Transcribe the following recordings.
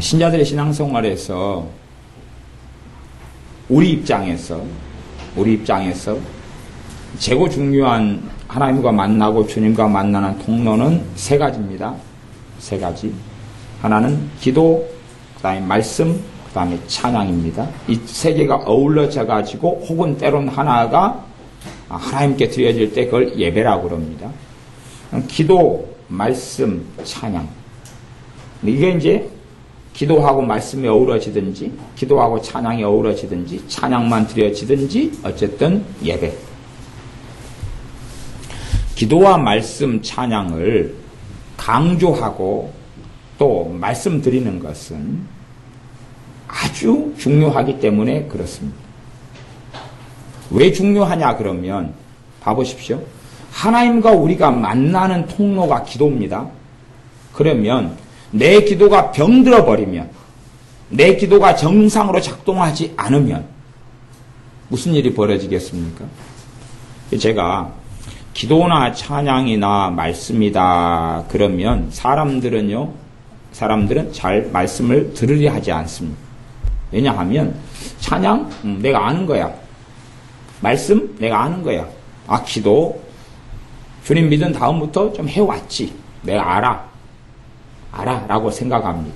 신자들의 신앙생활에서 우리 입장에서 최고 중요한 하나님과 만나고 주님과 만나는 통로는 세 가지입니다. 세 가지. 하나는 기도, 그 다음에 말씀, 그 다음에 찬양입니다. 이 세 개가 어우러져 가지고 혹은 때론 하나가 하나님께 드려질 때 그걸 예배라고 그럽니다. 기도, 말씀, 찬양. 이게 이제 기도하고 말씀이 어우러지든지 기도하고 찬양이 어우러지든지 찬양만 드려지든지 어쨌든 예배. 기도와 말씀, 찬양을 강조하고 또 말씀드리는 것은 아주 중요하기 때문에 그렇습니다. 왜 중요하냐 그러면 봐보십시오. 하나님과 우리가 만나는 통로가 기도입니다. 그러면 내 기도가 병들어 버리면, 내 기도가 정상으로 작동하지 않으면 무슨 일이 벌어지겠습니까? 제가 기도나 찬양이나 말씀이다 그러면 사람들은 잘 말씀을 들으려 하지 않습니다. 왜냐하면 찬양? 내가 아는 거야. 말씀? 내가 아는 거야. 기도? 주님 믿은 다음부터 좀 해왔지. 내가 알아 라고 생각합니다.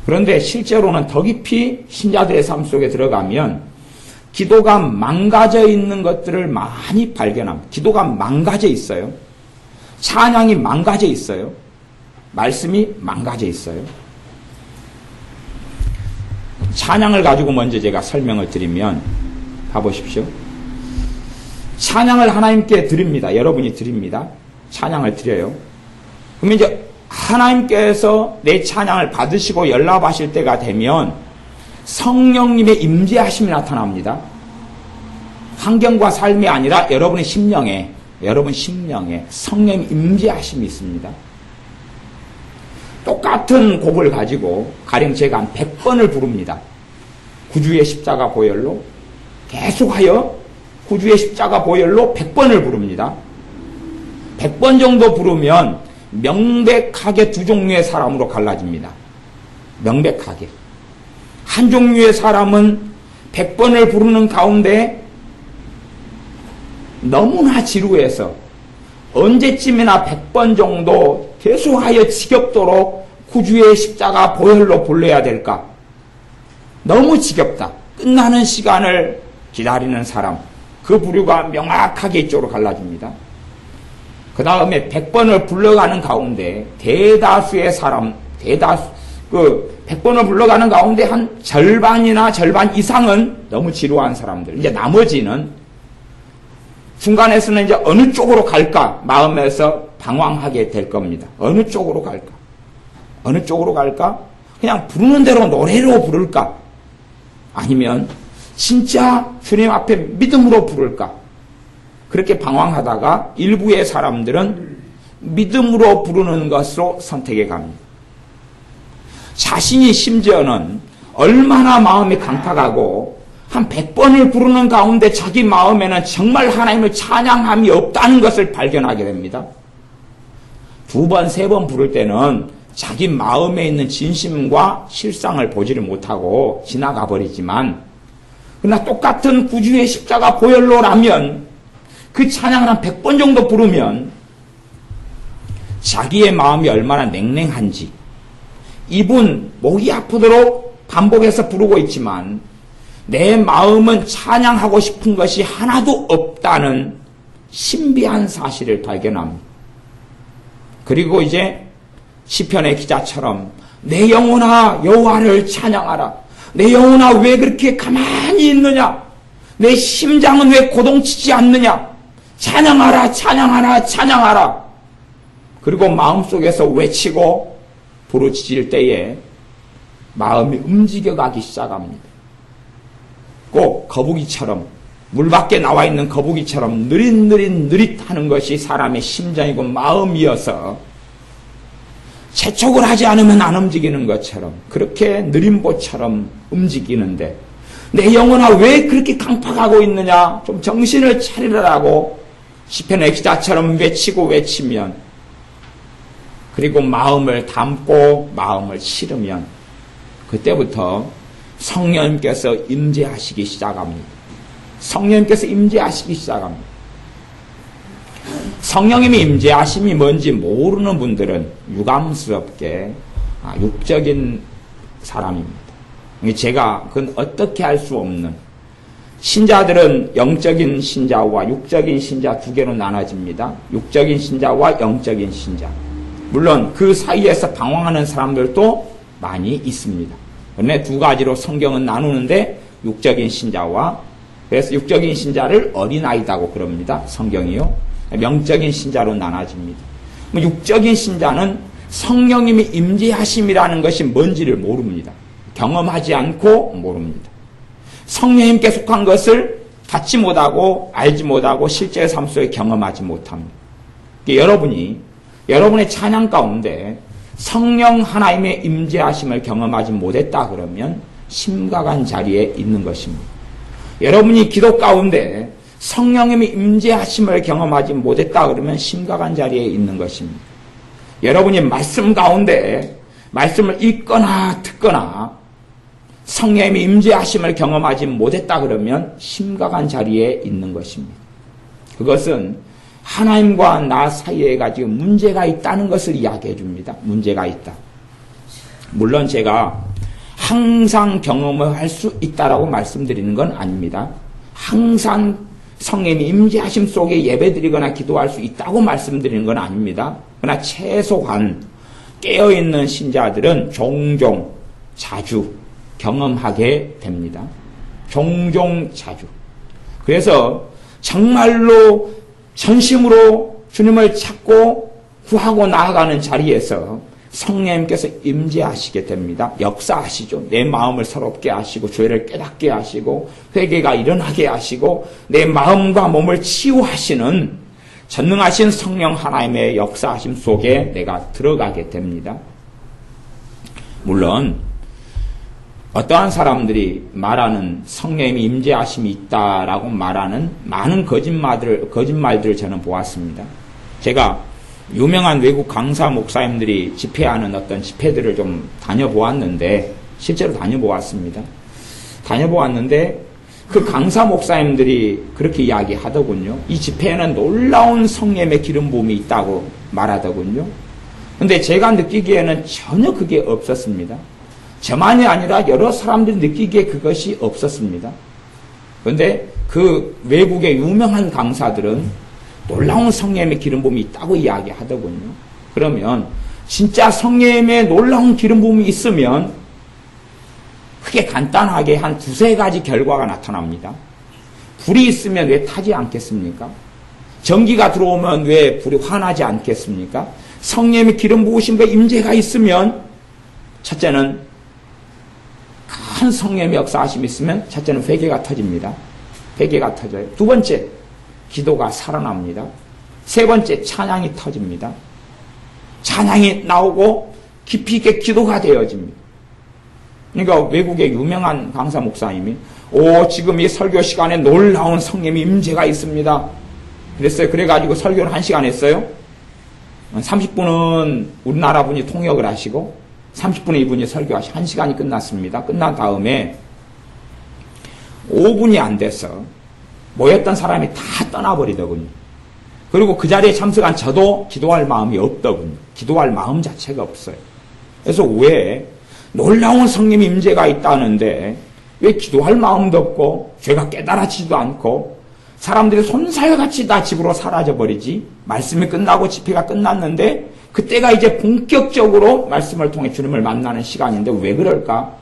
그런데 실제로는 더 깊이 신자들의 삶 속에 들어가면 기도가 망가져 있는 것들을 많이 발견합니다. 기도가 망가져 있어요. 찬양이 망가져 있어요. 말씀이 망가져 있어요. 찬양을 가지고 먼저 제가 설명을 드리면 봐보십시오. 찬양을 하나님께 드립니다. 여러분이 드립니다. 찬양을 드려요. 그러면 이제 하나님께서 내 찬양을 받으시고 연락하실 때가 되면 성령님의 임재하심이 나타납니다. 환경과 삶이 아니라 여러분 심령에 성령의 임재하심이 있습니다. 똑같은 곡을 가지고 가령 제가 한 100번을 부릅니다. 구주의 십자가 보혈로 계속하여 구주의 십자가 보혈로 100번을 부릅니다. 100번 정도 부르면 명백하게 두 종류의 사람으로 갈라집니다. 명백하게. 한 종류의 사람은 100번을 부르는 가운데 너무나 지루해서 언제쯤이나 100번 정도 계속하여 지겹도록 구주의 십자가 보혈로 불러야 될까? 너무 지겹다. 끝나는 시간을 기다리는 사람. 그 부류가 명확하게 이쪽으로 갈라집니다. 그 다음에 100번을 불러가는 가운데 대다수의 사람, 100번을 불러가는 가운데 한 절반이나 절반 이상은 너무 지루한 사람들. 이제 나머지는 중간에서는 이제 어느 쪽으로 갈까 마음에서 방황하게 될 겁니다. 어느 쪽으로 갈까? 어느 쪽으로 갈까? 그냥 부르는 대로 노래로 부를까? 아니면 진짜 주님 앞에 믿음으로 부를까? 그렇게 방황하다가 일부의 사람들은 믿음으로 부르는 것으로 선택해 갑니다. 자신이 심지어는 얼마나 마음이 강팍하고 한 100번을 부르는 가운데 자기 마음에는 정말 하나님을 찬양함이 없다는 것을 발견하게 됩니다. 2번, 3번 부를 때는 자기 마음에 있는 진심과 실상을 보지를 못하고 지나가 버리지만 그러나 똑같은 구주의 십자가 보혈로라면 그 찬양을 한 100번 정도 부르면 자기의 마음이 얼마나 냉랭한지 입은 목이 아프도록 반복해서 부르고 있지만 내 마음은 찬양하고 싶은 것이 하나도 없다는 신비한 사실을 발견합니다. 그리고 이제 시편의 기자처럼 내 영혼아 여호와를 찬양하라. 내 영혼아 왜 그렇게 가만히 있느냐? 내 심장은 왜 고동치지 않느냐? 찬양하라 찬양하라 찬양하라. 그리고 마음속에서 외치고 부르짖을 때에 마음이 움직여가기 시작합니다. 꼭 거북이처럼 물 밖에 나와 있는 거북이처럼 느릿느릿느릿하는 것이 사람의 심장이고 마음이어서 재촉을 하지 않으면 안 움직이는 것처럼 그렇게 느림보처럼 움직이는데 내 영혼아 왜 그렇게 강팍하고 있느냐? 좀 정신을 차리라고 시편의 기자처럼 외치면 그리고 마음을 담고 마음을 실으면 그때부터 성령님께서 임재하시기 시작합니다. 성령님께서 임재하시기 시작합니다. 성령님이 임재하심이 뭔지 모르는 분들은 유감스럽게 육적인 사람입니다. 제가 그건 어떻게 할 수 없는, 신자들은 영적인 신자와 육적인 신자 두 개로 나눠집니다. 육적인 신자와 영적인 신자. 물론 그 사이에서 방황하는 사람들도 많이 있습니다. 그런데 두 가지로 성경은 나누는데, 육적인 신자와, 그래서 육적인 신자를 어린아이다고 그럽니다. 성경이요. 영적인 신자로 나눠집니다. 육적인 신자는 성령님이 임재하심이라는 것이 뭔지를 모릅니다. 경험하지 않고 모릅니다. 성령님께 속한 것을 받지 못하고 알지 못하고 실제 삶 속에 경험하지 못합니다. 여러분의 찬양 가운데 성령 하나님의 임재하심을 경험하지 못했다 그러면 심각한 자리에 있는 것입니다. 여러분이 기도 가운데 성령님이 임재하심을 경험하지 못했다 그러면 심각한 자리에 있는 것입니다. 여러분이 말씀 가운데 말씀을 읽거나 듣거나 성령님이 임재하심을 경험하지 못했다 그러면 심각한 자리에 있는 것입니다. 그것은 하나님과 나 사이에 가지고 문제가 있다는 것을 이야기해 줍니다. 문제가 있다. 물론 제가 항상 경험을 할 수 있다라고 말씀드리는 건 아닙니다. 항상 성령님이 임재하심 속에 예배드리거나 기도할 수 있다고 말씀드리는 건 아닙니다. 그러나 최소한 깨어있는 신자들은 종종 자주 경험하게 됩니다. 종종 자주. 그래서 정말로 전심으로 주님을 찾고 구하고 나아가는 자리에서 성령님께서 임재하시게 됩니다. 역사하시죠. 내 마음을 새롭게 하시고 죄를 깨닫게 하시고 회개가 일어나게 하시고 내 마음과 몸을 치유하시는 전능하신 성령 하나님의 역사하심 속에 내가 들어가게 됩니다. 물론 어떠한 사람들이 말하는 성령님이 임재하심이 있다라고 말하는 많은 거짓말들을 저는 보았습니다. 제가 유명한 외국 강사 목사님들이 집회하는 어떤 집회들을 좀 다녀보았는데, 실제로 다녀보았습니다. 다녀보았는데 그 강사 목사님들이 그렇게 이야기하더군요. 이 집회에는 놀라운 성령의 기름 부음이 있다고 말하더군요. 근데 제가 느끼기에는 전혀 그게 없었습니다. 저만이 아니라 여러 사람들이 느끼기에 그것이 없었습니다. 그런데 그 외국의 유명한 강사들은 놀라운 성령의 기름 부음이 있다고 이야기하더군요. 그러면 진짜 성령의 놀라운 기름 부음이 있으면 크게 간단하게 한 두세 가지 결과가 나타납니다. 불이 있으면 왜 타지 않겠습니까? 전기가 들어오면 왜 불이 화나지 않겠습니까? 성령의 기름 부으심과 임재가 있으면 첫째는 큰 성령의 역사하심이 있으면 첫째는 회개가 터집니다. 회개가 터져요. 두 번째, 기도가 살아납니다. 세 번째, 찬양이 터집니다. 찬양이 나오고 깊이 있게 기도가 되어집니다. 그러니까 외국의 유명한 강사 목사님이 지금 이 설교 시간에 놀라운 성령의 임재가 있습니다. 그랬어요. 그래가지고 설교를 1시간 했어요. 30분은 우리나라 분이 통역을 하시고 30분에 이분이 설교하시고 1시간이 끝났습니다. 끝난 다음에 5분이 안 돼서 모였던 사람이 다 떠나버리더군요. 그리고 그 자리에 참석한 저도 기도할 마음이 없더군요. 기도할 마음 자체가 없어요. 그래서 왜 놀라운 성령 임재가 있다는데 왜 기도할 마음도 없고 죄가 깨달아지지도 않고 사람들이 손살같이 다 집으로 사라져버리지? 말씀이 끝나고 집회가 끝났는데 그때가 이제 본격적으로 말씀을 통해 주님을 만나는 시간인데 왜 그럴까?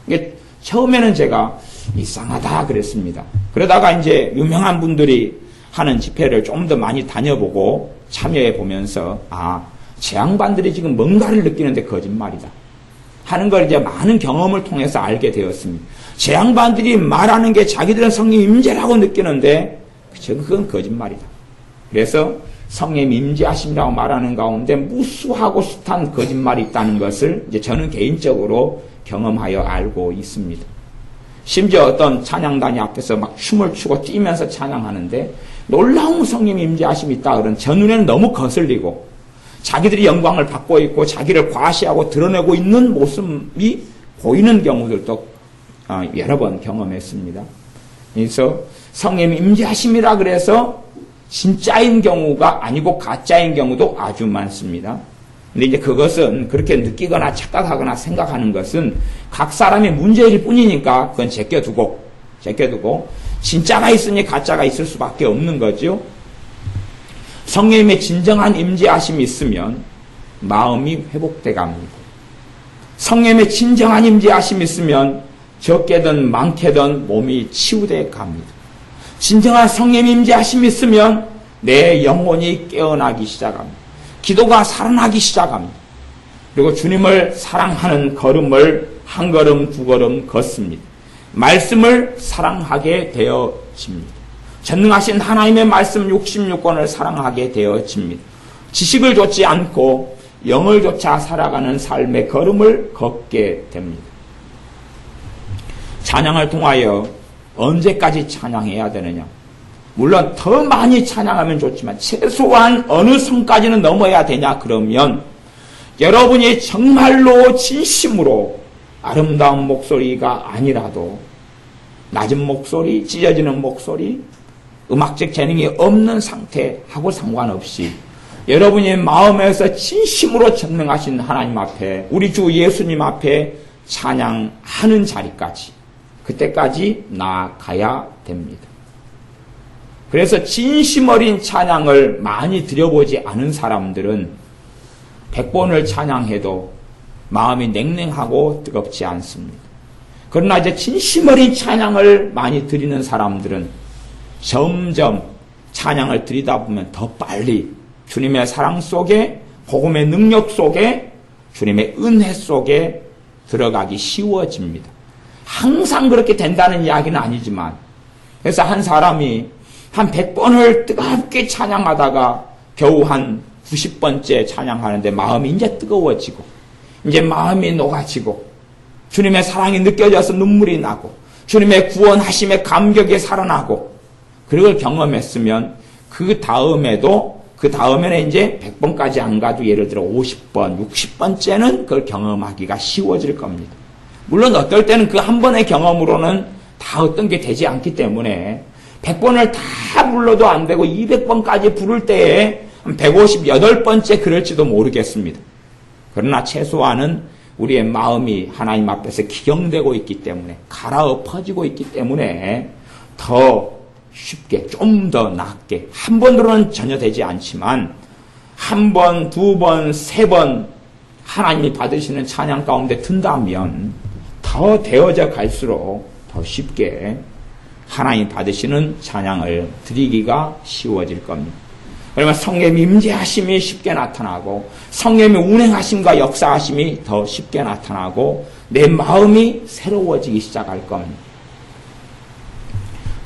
이게 처음에는 제가 이상하다 그랬습니다. 그러다가 이제 유명한 분들이 하는 집회를 좀 더 많이 다녀보고 참여해 보면서 제 양반들이 지금 뭔가를 느끼는데 거짓말이다 하는 걸 이제 많은 경험을 통해서 알게 되었습니다. 제 양반들이 말하는 게 자기들은 성령 임재라고 느끼는데 그건 거짓말이다. 그래서 성령 임재하심이라고 말하는 가운데 무수하고 숱한 거짓말이 있다는 것을 이제 저는 개인적으로 경험하여 알고 있습니다. 심지어 어떤 찬양단이 앞에서 막 춤을 추고 뛰면서 찬양하는데 놀라운 성령 임재하심이 있다 그런 저 눈에는 너무 거슬리고 자기들이 영광을 받고 있고 자기를 과시하고 드러내고 있는 모습이 보이는 경우들도 여러 번 경험했습니다. 그래서 성령의 임재하심이라 그래서 진짜인 경우가 아니고 가짜인 경우도 아주 많습니다. 근데 이제 그것은 그렇게 느끼거나 착각하거나 생각하는 것은 각 사람의 문제일 뿐이니까 그건 제껴두고 진짜가 있으니 가짜가 있을 수밖에 없는 거죠. 성령님의 진정한 임재하심이 있으면 마음이 회복돼 갑니다. 성령님의 진정한 임재하심이 있으면 적게든 많게든 몸이 치유돼 갑니다. 진정한 성령님의 임재하심이 있으면 내 영혼이 깨어나기 시작합니다. 기도가 살아나기 시작합니다. 그리고 주님을 사랑하는 걸음을 한 걸음 두 걸음 걷습니다. 말씀을 사랑하게 되어집니다. 전능하신 하나님의 말씀 66권을 사랑하게 되어집니다. 지식을 좇지 않고 영을 좇아 살아가는 삶의 걸음을 걷게 됩니다. 찬양을 통하여 언제까지 찬양해야 되느냐? 물론 더 많이 찬양하면 좋지만 최소한 어느 선까지는 넘어야 되냐? 그러면 여러분이 정말로 진심으로 아름다운 목소리가 아니라도 낮은 목소리, 찢어지는 목소리, 음악적 재능이 없는 상태하고 상관없이 여러분의 마음에서 진심으로 전능하신 하나님 앞에 우리 주 예수님 앞에 찬양하는 자리까지 그때까지 나아가야 됩니다. 그래서 진심 어린 찬양을 많이 드려보지 않은 사람들은 100번을 찬양해도 마음이 냉랭하고 뜨겁지 않습니다. 그러나 이제 진심 어린 찬양을 많이 드리는 사람들은 점점 찬양을 드리다 보면 더 빨리 주님의 사랑 속에, 복음의 능력 속에, 주님의 은혜 속에 들어가기 쉬워집니다. 항상 그렇게 된다는 이야기는 아니지만, 그래서 한 사람이 한 100번을 뜨겁게 찬양하다가 겨우 한 90번째 찬양하는데 마음이 이제 뜨거워지고, 이제 마음이 녹아지고, 주님의 사랑이 느껴져서 눈물이 나고, 주님의 구원하심의 감격이 살아나고, 그걸 경험했으면 그 다음에는 이제 100번까지 안 가도 예를 들어 50번, 60번째는 그걸 경험하기가 쉬워질 겁니다. 물론 어떨 때는 그 한 번의 경험으로는 다 어떤 게 되지 않기 때문에 100번을 다 불러도 안 되고 200번까지 부를 때에 158번째 그럴지도 모르겠습니다. 그러나 최소한은 우리의 마음이 하나님 앞에서 기경되고 있기 때문에 갈아엎어지고 있기 때문에 더 쉽게 좀 더 낫게 한 번으로는 전혀 되지 않지만 한 번, 두 번, 세 번 하나님이 받으시는 찬양 가운데 든다면 더 되어져 갈수록 더 쉽게 하나님이 받으시는 찬양을 드리기가 쉬워질 겁니다. 그러면 성령의 임재하심이 쉽게 나타나고 성령의 운행하심과 역사하심이 더 쉽게 나타나고 내 마음이 새로워지기 시작할 겁니다.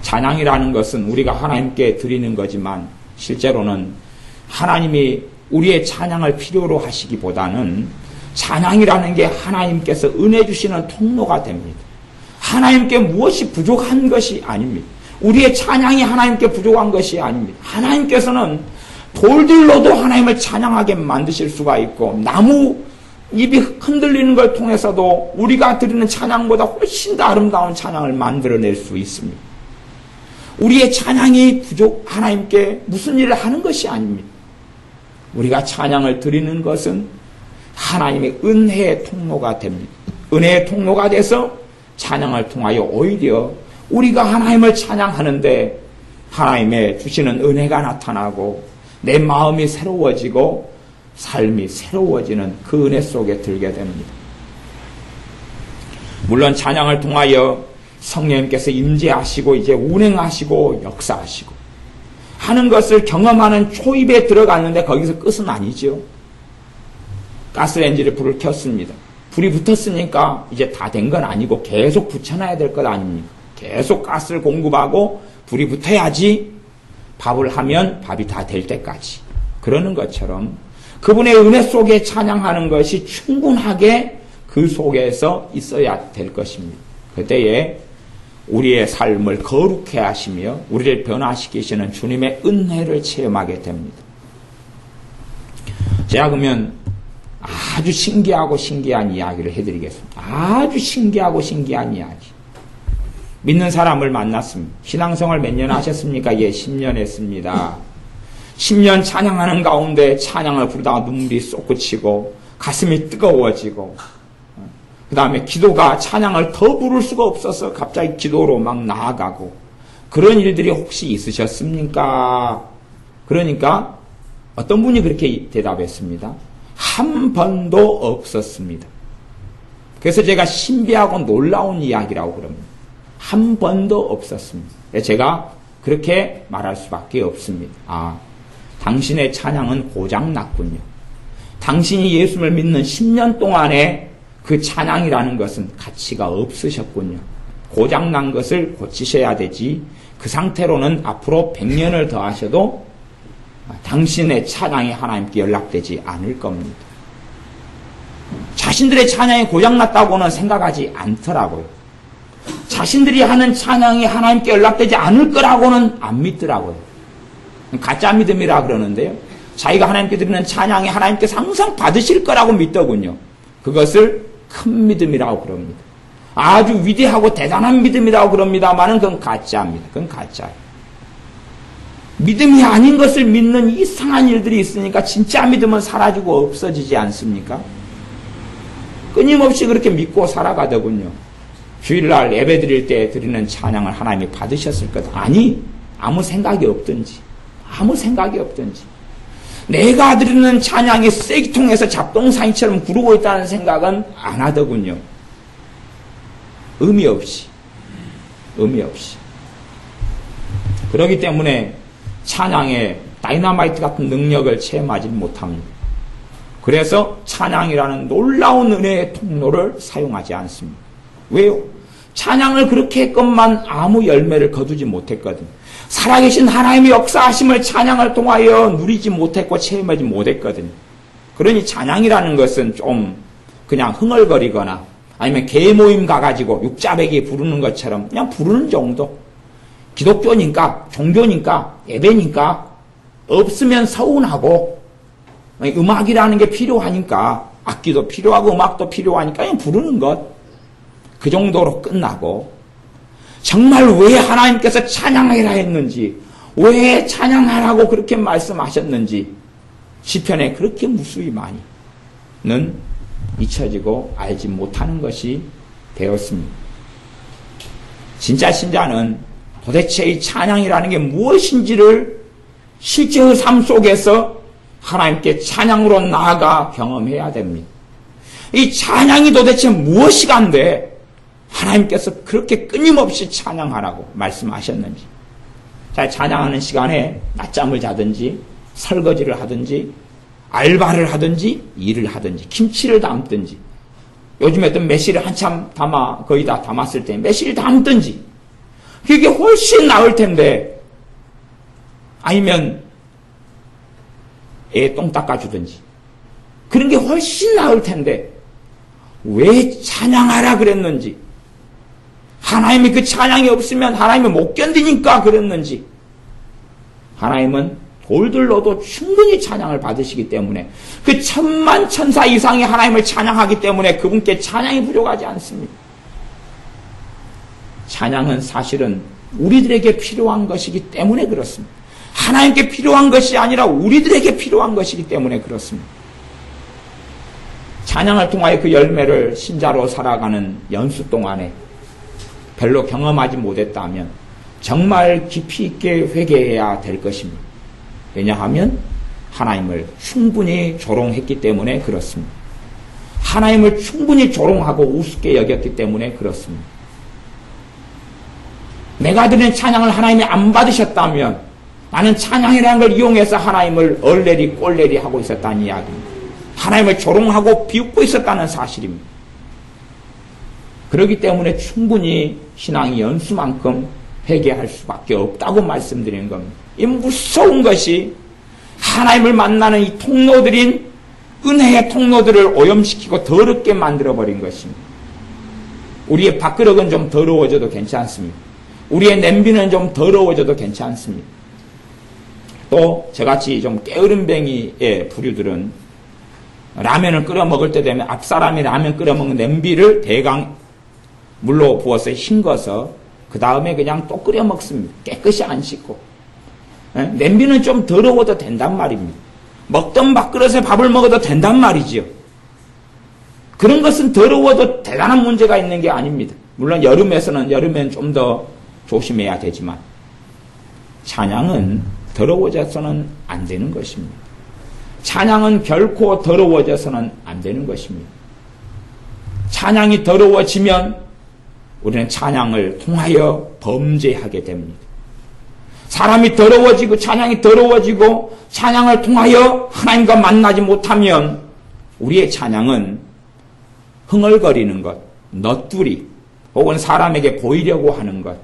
찬양이라는 것은 우리가 하나님께 드리는 거지만 실제로는 하나님이 우리의 찬양을 필요로 하시기보다는 찬양이라는 게 하나님께서 은혜 주시는 통로가 됩니다. 하나님께 무엇이 부족한 것이 아닙니다. 우리의 찬양이 하나님께 부족한 것이 아닙니다. 하나님께서는 돌들로도 하나님을 찬양하게 만드실 수가 있고 나무 잎이 흔들리는 걸 통해서도 우리가 드리는 찬양보다 훨씬 더 아름다운 찬양을 만들어낼 수 있습니다. 우리의 찬양이 하나님께 무슨 일을 하는 것이 아닙니다. 우리가 찬양을 드리는 것은 하나님의 은혜의 통로가 됩니다. 은혜의 통로가 돼서 찬양을 통하여 오히려 우리가 하나님을 찬양하는데 하나님의 주시는 은혜가 나타나고 내 마음이 새로워지고 삶이 새로워지는 그 은혜 속에 들게 됩니다. 물론 찬양을 통하여 성령님께서 임재하시고 이제 운행하시고 역사하시고 하는 것을 경험하는 초입에 들어갔는데 거기서 끝은 아니죠. 가스레인지를 불을 켰습니다. 불이 붙었으니까 이제 다 된 건 아니고 계속 붙여놔야 될 것 아닙니까? 계속 가스를 공급하고 불이 붙어야지 밥을 하면 밥이 다 될 때까지. 그러는 것처럼 그분의 은혜 속에 찬양하는 것이 충분하게 그 속에서 있어야 될 것입니다. 그때에 우리의 삶을 거룩해 하시며 우리를 변화시키시는 주님의 은혜를 체험하게 됩니다. 제가 그러면 아주 신기하고 신기한 이야기를 해드리겠습니다. 아주 신기하고 신기한 이야기. 믿는 사람을 만났습니다. 신앙생활 몇 년 하셨습니까? 예, 10년 했습니다. 10년 찬양하는 가운데 찬양을 부르다가 눈물이 쏟구치고 가슴이 뜨거워지고 그 다음에 기도가 찬양을 더 부를 수가 없어서 갑자기 기도로 막 나아가고 그런 일들이 혹시 있으셨습니까? 그러니까 어떤 분이 그렇게 대답했습니다. 한 번도 없었습니다. 그래서 제가 신비하고 놀라운 이야기라고 그럽니다. 한 번도 없었습니다. 제가 그렇게 말할 수밖에 없습니다. 아, 당신의 찬양은 고장났군요. 당신이 예수를 믿는 10년 동안에 그 찬양이라는 것은 가치가 없으셨군요. 고장난 것을 고치셔야 되지 그 상태로는 앞으로 100년을 더 하셔도 당신의 찬양이 하나님께 연락되지 않을 겁니다. 자신들의 찬양이 고장났다고는 생각하지 않더라고요. 자신들이 하는 찬양이 하나님께 연락되지 않을 거라고는 안 믿더라고요. 가짜 믿음이라 그러는데요. 자기가 하나님께 드리는 찬양이 하나님께서 항상 받으실 거라고 믿더군요. 그것을 큰 믿음이라고 그럽니다. 아주 위대하고 대단한 믿음이라고 그럽니다만은 그건 가짜입니다. 그건 가짜예요. 믿음이 아닌 것을 믿는 이상한 일들이 있으니까 진짜 믿음은 사라지고 없어지지 않습니까? 끊임없이 그렇게 믿고 살아가더군요. 주일날 예배 드릴 때 드리는 찬양을 하나님이 받으셨을 것. 아니, 아무 생각이 없든지 내가 드리는 찬양이 쓰레기통에서 잡동사니처럼 구르고 있다는 생각은 안 하더군요. 의미 없이. 그렇기 때문에 찬양의 다이너마이트 같은 능력을 체험하지 못합니다. 그래서 찬양이라는 놀라운 은혜의 통로를 사용하지 않습니다. 왜요? 찬양을 그렇게 했건만 아무 열매를 거두지 못했거든요. 살아계신 하나님의 역사하심을 찬양을 통하여 누리지 못했고 체험하지 못했거든요. 그러니 찬양이라는 것은 좀 그냥 흥얼거리거나 아니면 개모임 가가지고 육자배기 부르는 것처럼 그냥 부르는 정도. 기독교니까, 종교니까, 예배니까 없으면 서운하고 음악이라는 게 필요하니까 악기도 필요하고 음악도 필요하니까 그냥 부르는 것. 그 정도로 끝나고 정말 왜 하나님께서 찬양하라 했는지 왜 찬양하라고 그렇게 말씀하셨는지 시편에 그렇게 무수히 많이는 잊혀지고 알지 못하는 것이 되었습니다. 진짜 신자는 도대체 이 찬양이라는 게 무엇인지를 실제의 삶 속에서 하나님께 찬양으로 나아가 경험해야 됩니다. 이 찬양이 도대체 무엇이간데 하나님께서 그렇게 끊임없이 찬양하라고 말씀하셨는지. 자, 찬양하는 시간에 낮잠을 자든지 설거지를 하든지 알바를 하든지 일을 하든지 김치를 담든지 요즘에 또 매실을 한참 거의 다 담았을 때 매실 담든지 그게 훨씬 나을 텐데 아니면 애 똥 닦아주든지 그런 게 훨씬 나을 텐데 왜 찬양하라 그랬는지 하나님이 그 찬양이 없으면 하나님이 못 견디니까 그랬는지 하나님은 돌들로도 충분히 찬양을 받으시기 때문에 그 천만 천사 이상이 하나님을 찬양하기 때문에 그분께 찬양이 부족하지 않습니다. 찬양은 사실은 우리들에게 필요한 것이기 때문에 그렇습니다. 하나님께 필요한 것이 아니라 우리들에게 필요한 것이기 때문에 그렇습니다. 찬양을 통하여 그 열매를 신자로 살아가는 연수 동안에 별로 경험하지 못했다면 정말 깊이 있게 회개해야 될 것입니다. 왜냐하면 하나님을 충분히 조롱했기 때문에 그렇습니다. 하나님을 충분히 조롱하고 우습게 여겼기 때문에 그렇습니다. 내가 드리는 찬양을 하나님이 안 받으셨다면 나는 찬양이라는 걸 이용해서 하나님을 얼레리 꼴레리 하고 있었다는 이야기입니다. 하나님을 조롱하고 비웃고 있었다는 사실입니다. 그렇기 때문에 충분히 신앙이 연수만큼 회개할 수밖에 없다고 말씀드리는 겁니다. 이 무서운 것이 하나님을 만나는 이 통로들인 은혜의 통로들을 오염시키고 더럽게 만들어버린 것입니다. 우리의 밥그릇은 좀 더러워져도 괜찮습니다. 우리의 냄비는 좀 더러워져도 괜찮습니다. 또 저같이 좀 게으름뱅이의 부류들은 라면을 끓여 먹을 때 되면 앞사람이 라면 끓여 먹는 냄비를 대강 물로 부어서 헹궈서 그 다음에 그냥 또 끓여 먹습니다. 깨끗이 안 씻고. 냄비는 좀 더러워도 된단 말입니다. 먹던 밥그릇에 밥을 먹어도 된단 말이지요. 그런 것은 더러워도 대단한 문제가 있는 게 아닙니다. 물론 여름엔 좀 더 조심해야 되지만 찬양은 더러워져서는 안 되는 것입니다. 찬양은 결코 더러워져서는 안 되는 것입니다. 찬양이 더러워지면 우리는 찬양을 통하여 범죄하게 됩니다. 사람이 더러워지고 찬양이 더러워지고 찬양을 통하여 하나님과 만나지 못하면 우리의 찬양은 흥얼거리는 것, 넋두리 혹은 사람에게 보이려고 하는 것,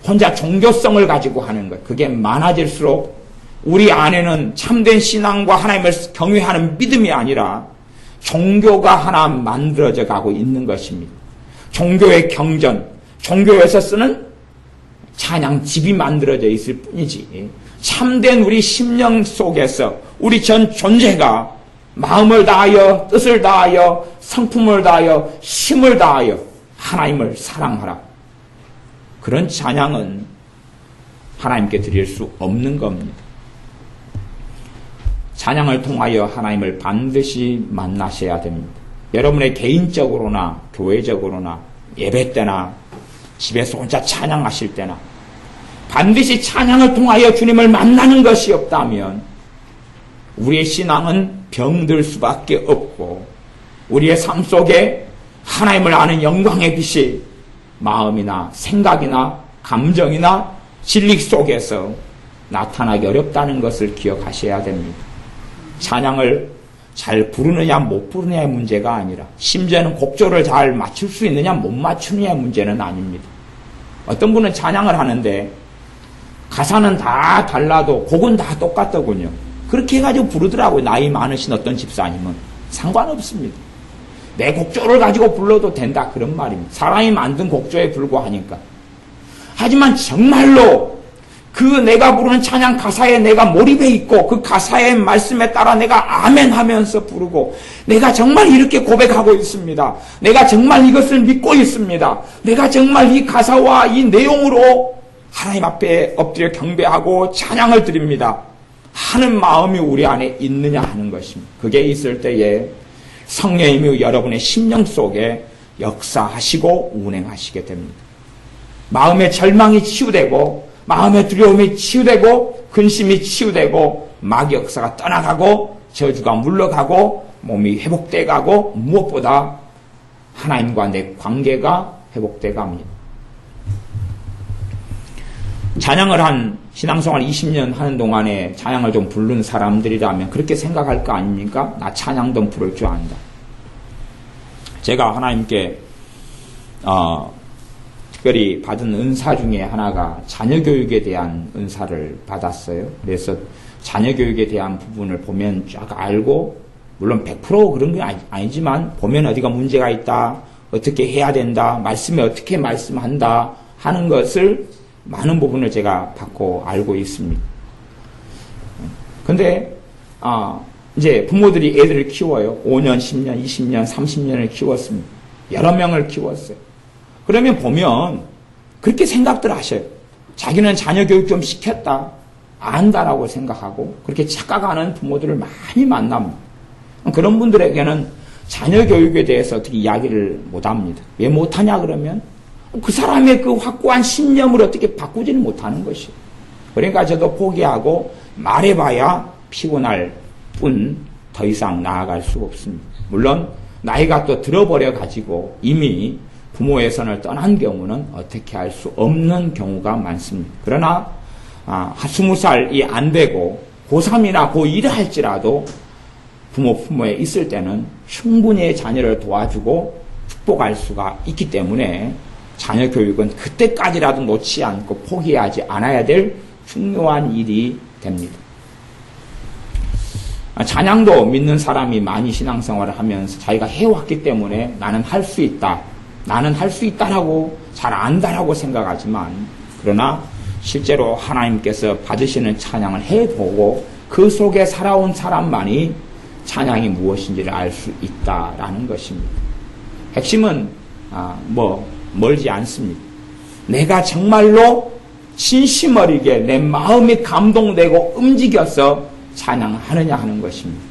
혼자 종교성을 가지고 하는 것, 그게 많아질수록 우리 안에는 참된 신앙과 하나님을 경외하는 믿음이 아니라 종교가 하나 만들어져 가고 있는 것입니다. 종교의 경전, 종교에서 쓰는 찬양집이 만들어져 있을 뿐이지 참된 우리 심령 속에서 우리 전 존재가 마음을 다하여 뜻을 다하여 성품을 다하여 힘을 다하여 하나님을 사랑하라. 그런 찬양은 하나님께 드릴 수 없는 겁니다. 찬양을 통하여 하나님을 반드시 만나셔야 됩니다. 여러분의 개인적으로나 교회적으로나 예배 때나 집에서 혼자 찬양하실 때나 반드시 찬양을 통하여 주님을 만나는 것이 없다면 우리의 신앙은 병들 수밖에 없고 우리의 삶 속에 하나님을 아는 영광의 빛이 마음이나 생각이나 감정이나 진리 속에서 나타나기 어렵다는 것을 기억하셔야 됩니다. 찬양을 잘 부르느냐 못 부르느냐의 문제가 아니라 심지어는 곡조를 잘 맞출 수 있느냐 못 맞추느냐의 문제는 아닙니다. 어떤 분은 찬양을 하는데 가사는 다 달라도 곡은 다 똑같더군요. 그렇게 해가지고 부르더라고요. 나이 많으신 어떤 집사님은. 상관없습니다. 내 곡조를 가지고 불러도 된다 그런 말입니다. 사람이 만든 곡조에 불과하니까. 하지만 정말로 그 내가 부르는 찬양 가사에 내가 몰입해 있고 그 가사의 말씀에 따라 내가 아멘 하면서 부르고 내가 정말 이렇게 고백하고 있습니다. 내가 정말 이것을 믿고 있습니다. 내가 정말 이 가사와 이 내용으로 하나님 앞에 엎드려 경배하고 찬양을 드립니다. 하는 마음이 우리 안에 있느냐 하는 것입니다. 그게 있을 때에 성령님이 여러분의 심령 속에 역사하시고 운행하시게 됩니다. 마음의 절망이 치유되고 마음의 두려움이 치유되고 근심이 치유되고 마귀 역사가 떠나가고 저주가 물러가고 몸이 회복돼 가고 무엇보다 하나님과 내 관계가 회복돼 갑니다. 찬양을 한 신앙생활 20년 하는 동안에 찬양을 좀 부른 사람들이라면 그렇게 생각할 거 아닙니까? 나 찬양도 부를 줄 안다. 제가 하나님께 특별히 받은 은사 중에 하나가 자녀교육에 대한 은사를 받았어요. 그래서 자녀교육에 대한 부분을 보면 쫙 알고 물론 100% 그런 건 아니지만 보면 어디가 문제가 있다, 어떻게 해야 된다, 말씀에 어떻게 말씀한다 하는 것을 많은 부분을 제가 받고 알고 있습니다. 근데 이제 부모들이 애들을 키워요. 5년, 10년, 20년, 30년을 키웠습니다. 여러 명을 키웠어요. 그러면 보면 그렇게 생각들 하셔요. 자기는 자녀 교육 좀 시켰다, 안다라고 생각하고 그렇게 착각하는 부모들을 많이 만납니다. 그런 분들에게는 자녀 교육에 대해서 어떻게 이야기를 못합니다. 왜 못하냐 그러면 그 사람의 그 확고한 신념을 어떻게 바꾸지는 못하는 것이에요. 그러니까 저도 포기하고 말해봐야 피곤할 뿐 더 이상 나아갈 수가 없습니다. 물론 나이가 또 들어버려 가지고 이미 부모의 선을 떠난 경우는 어떻게 할 수 없는 경우가 많습니다. 그러나 20살이 안 되고 고3이나 고1을 할지라도 부모에 있을 때는 충분히 자녀를 도와주고 축복할 수가 있기 때문에 자녀 교육은 그때까지라도 놓지 않고 포기하지 않아야 될 중요한 일이 됩니다. 찬양도 믿는 사람이 많이 신앙생활을 하면서 자기가 해왔기 때문에 나는 할 수 있다, 나는 할 수 있다라고 잘 안다라고 생각하지만 그러나 실제로 하나님께서 받으시는 찬양을 해보고 그 속에 살아온 사람만이 찬양이 무엇인지를 알 수 있다라는 것입니다. 핵심은 멀지 않습니다. 내가 정말로 진심 어리게 내 마음이 감동되고 움직여서 찬양하느냐 하는 것입니다.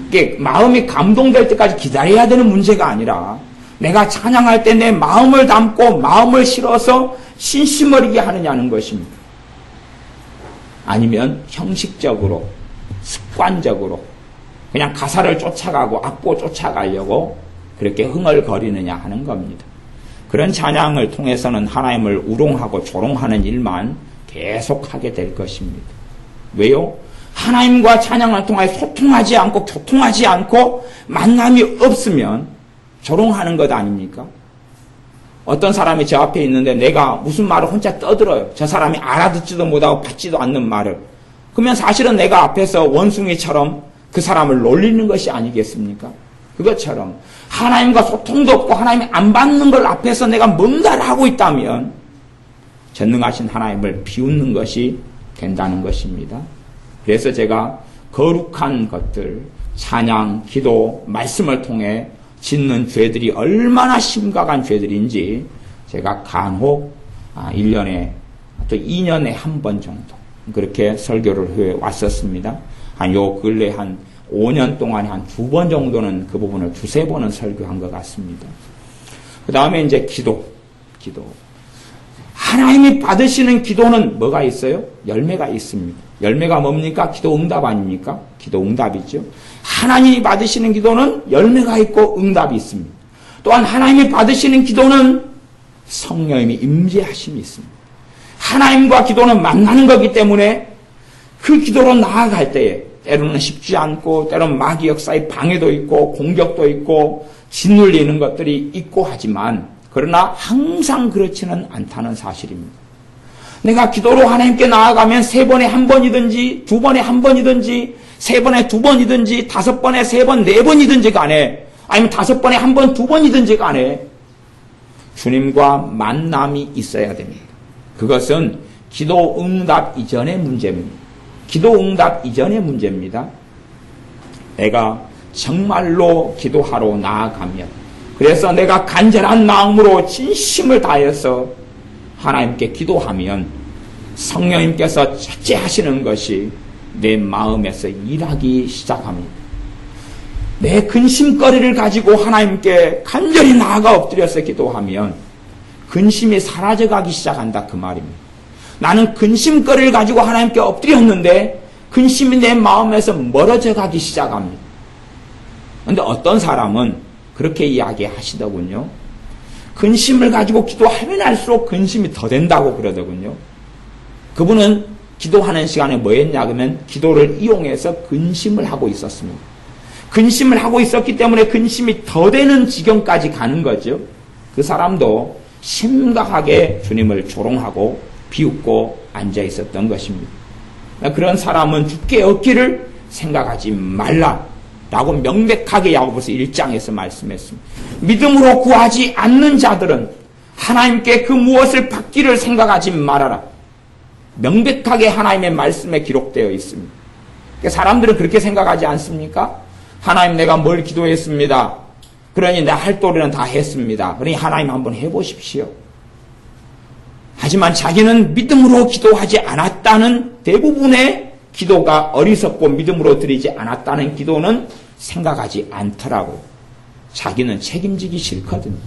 이게 마음이 감동될 때까지 기다려야 되는 문제가 아니라 내가 찬양할 때 내 마음을 담고 마음을 실어서 진심 어리게 하느냐는 것입니다. 아니면 형식적으로 습관적으로 그냥 가사를 쫓아가고 악보 쫓아가려고 그렇게 흥얼거리느냐 하는 겁니다. 그런 찬양을 통해서는 하나님을 우롱하고 조롱하는 일만 계속하게 될 것입니다. 왜요? 하나님과 찬양을 통해 소통하지 않고 교통하지 않고 만남이 없으면 조롱하는 것 아닙니까? 어떤 사람이 저 앞에 있는데 내가 무슨 말을 혼자 떠들어요. 저 사람이 알아듣지도 못하고 받지도 않는 말을. 그러면 사실은 내가 앞에서 원숭이처럼 그 사람을 놀리는 것이 아니겠습니까? 그것처럼 하나님과 소통도 없고 하나님이 안 받는 걸 앞에서 내가 뭔가를 하고 있다면 전능하신 하나님을 비웃는 것이 된다는 것입니다. 그래서 제가 거룩한 것들, 찬양, 기도, 말씀을 통해 짓는 죄들이 얼마나 심각한 죄들인지 제가 간혹 1년에 또 2년에 한 번 정도 그렇게 설교를 해 왔었습니다. 요 근래 한 5년 동안에 한 2번 정도는 그 부분을 2-3번은 설교한 것 같습니다. 그 다음에 이제 기도. 하나님이 받으시는 기도는 뭐가 있어요? 열매가 있습니다. 열매가 뭡니까? 기도 응답 아닙니까? 기도 응답이죠. 하나님이 받으시는 기도는 열매가 있고 응답이 있습니다. 또한 하나님이 받으시는 기도는 성령님이 임재하심이 있습니다. 하나님과 기도는 만나는 거기 때문에 그 기도로 나아갈 때에 때로는 쉽지 않고 때로는 마귀 역사의 방해도 있고 공격도 있고 짓눌리는 것들이 있고 하지만 그러나 항상 그렇지는 않다는 사실입니다. 내가 기도로 하나님께 나아가면 3번에 1번이든지 2번에 1번이든지 3번에 2번이든지 5번에 3번, 4번이든지 간에 아니면 5번에 1번, 2번이든지 간에 주님과 만남이 있어야 됩니다. 그것은 기도 응답 이전의 문제입니다. 기도 응답 이전의 문제입니다. 내가 정말로 기도하러 나아가면 그래서 내가 간절한 마음으로 진심을 다해서 하나님께 기도하면 성령님께서 첫째 하시는 것이 내 마음에서 일하기 시작합니다. 내 근심거리를 가지고 하나님께 간절히 나아가 엎드려서 기도하면 근심이 사라져가기 시작한다 그 말입니다. 나는 근심거리를 가지고 하나님께 엎드렸는데 근심이 내 마음에서 멀어져 가기 시작합니다. 그런데 어떤 사람은 그렇게 이야기하시더군요. 근심을 가지고 기도하면 할수록 근심이 더 된다고 그러더군요. 그분은 기도하는 시간에 뭐 했냐 그러면 기도를 이용해서 근심을 하고 있었습니다. 근심을 하고 있었기 때문에 근심이 더 되는 지경까지 가는 거죠. 그 사람도 심각하게 주님을 조롱하고 비웃고 앉아 있었던 것입니다. 그런 사람은 죽게 얻기를 생각하지 말라라고 명백하게 야고보서 1장에서 말씀했습니다. 믿음으로 구하지 않는 자들은 하나님께 그 무엇을 받기를 생각하지 말아라. 명백하게 하나님의 말씀에 기록되어 있습니다. 사람들은 그렇게 생각하지 않습니까? 하나님 내가 뭘 기도했습니다. 그러니 내 할 도리는 다 했습니다. 그러니 하나님 한번 해보십시오. 하지만 자기는 믿음으로 기도하지 않았다는 대부분의 기도가 어리석고 믿음으로 드리지 않았다는 기도는 생각하지 않더라고요. 자기는 책임지기 싫거든요.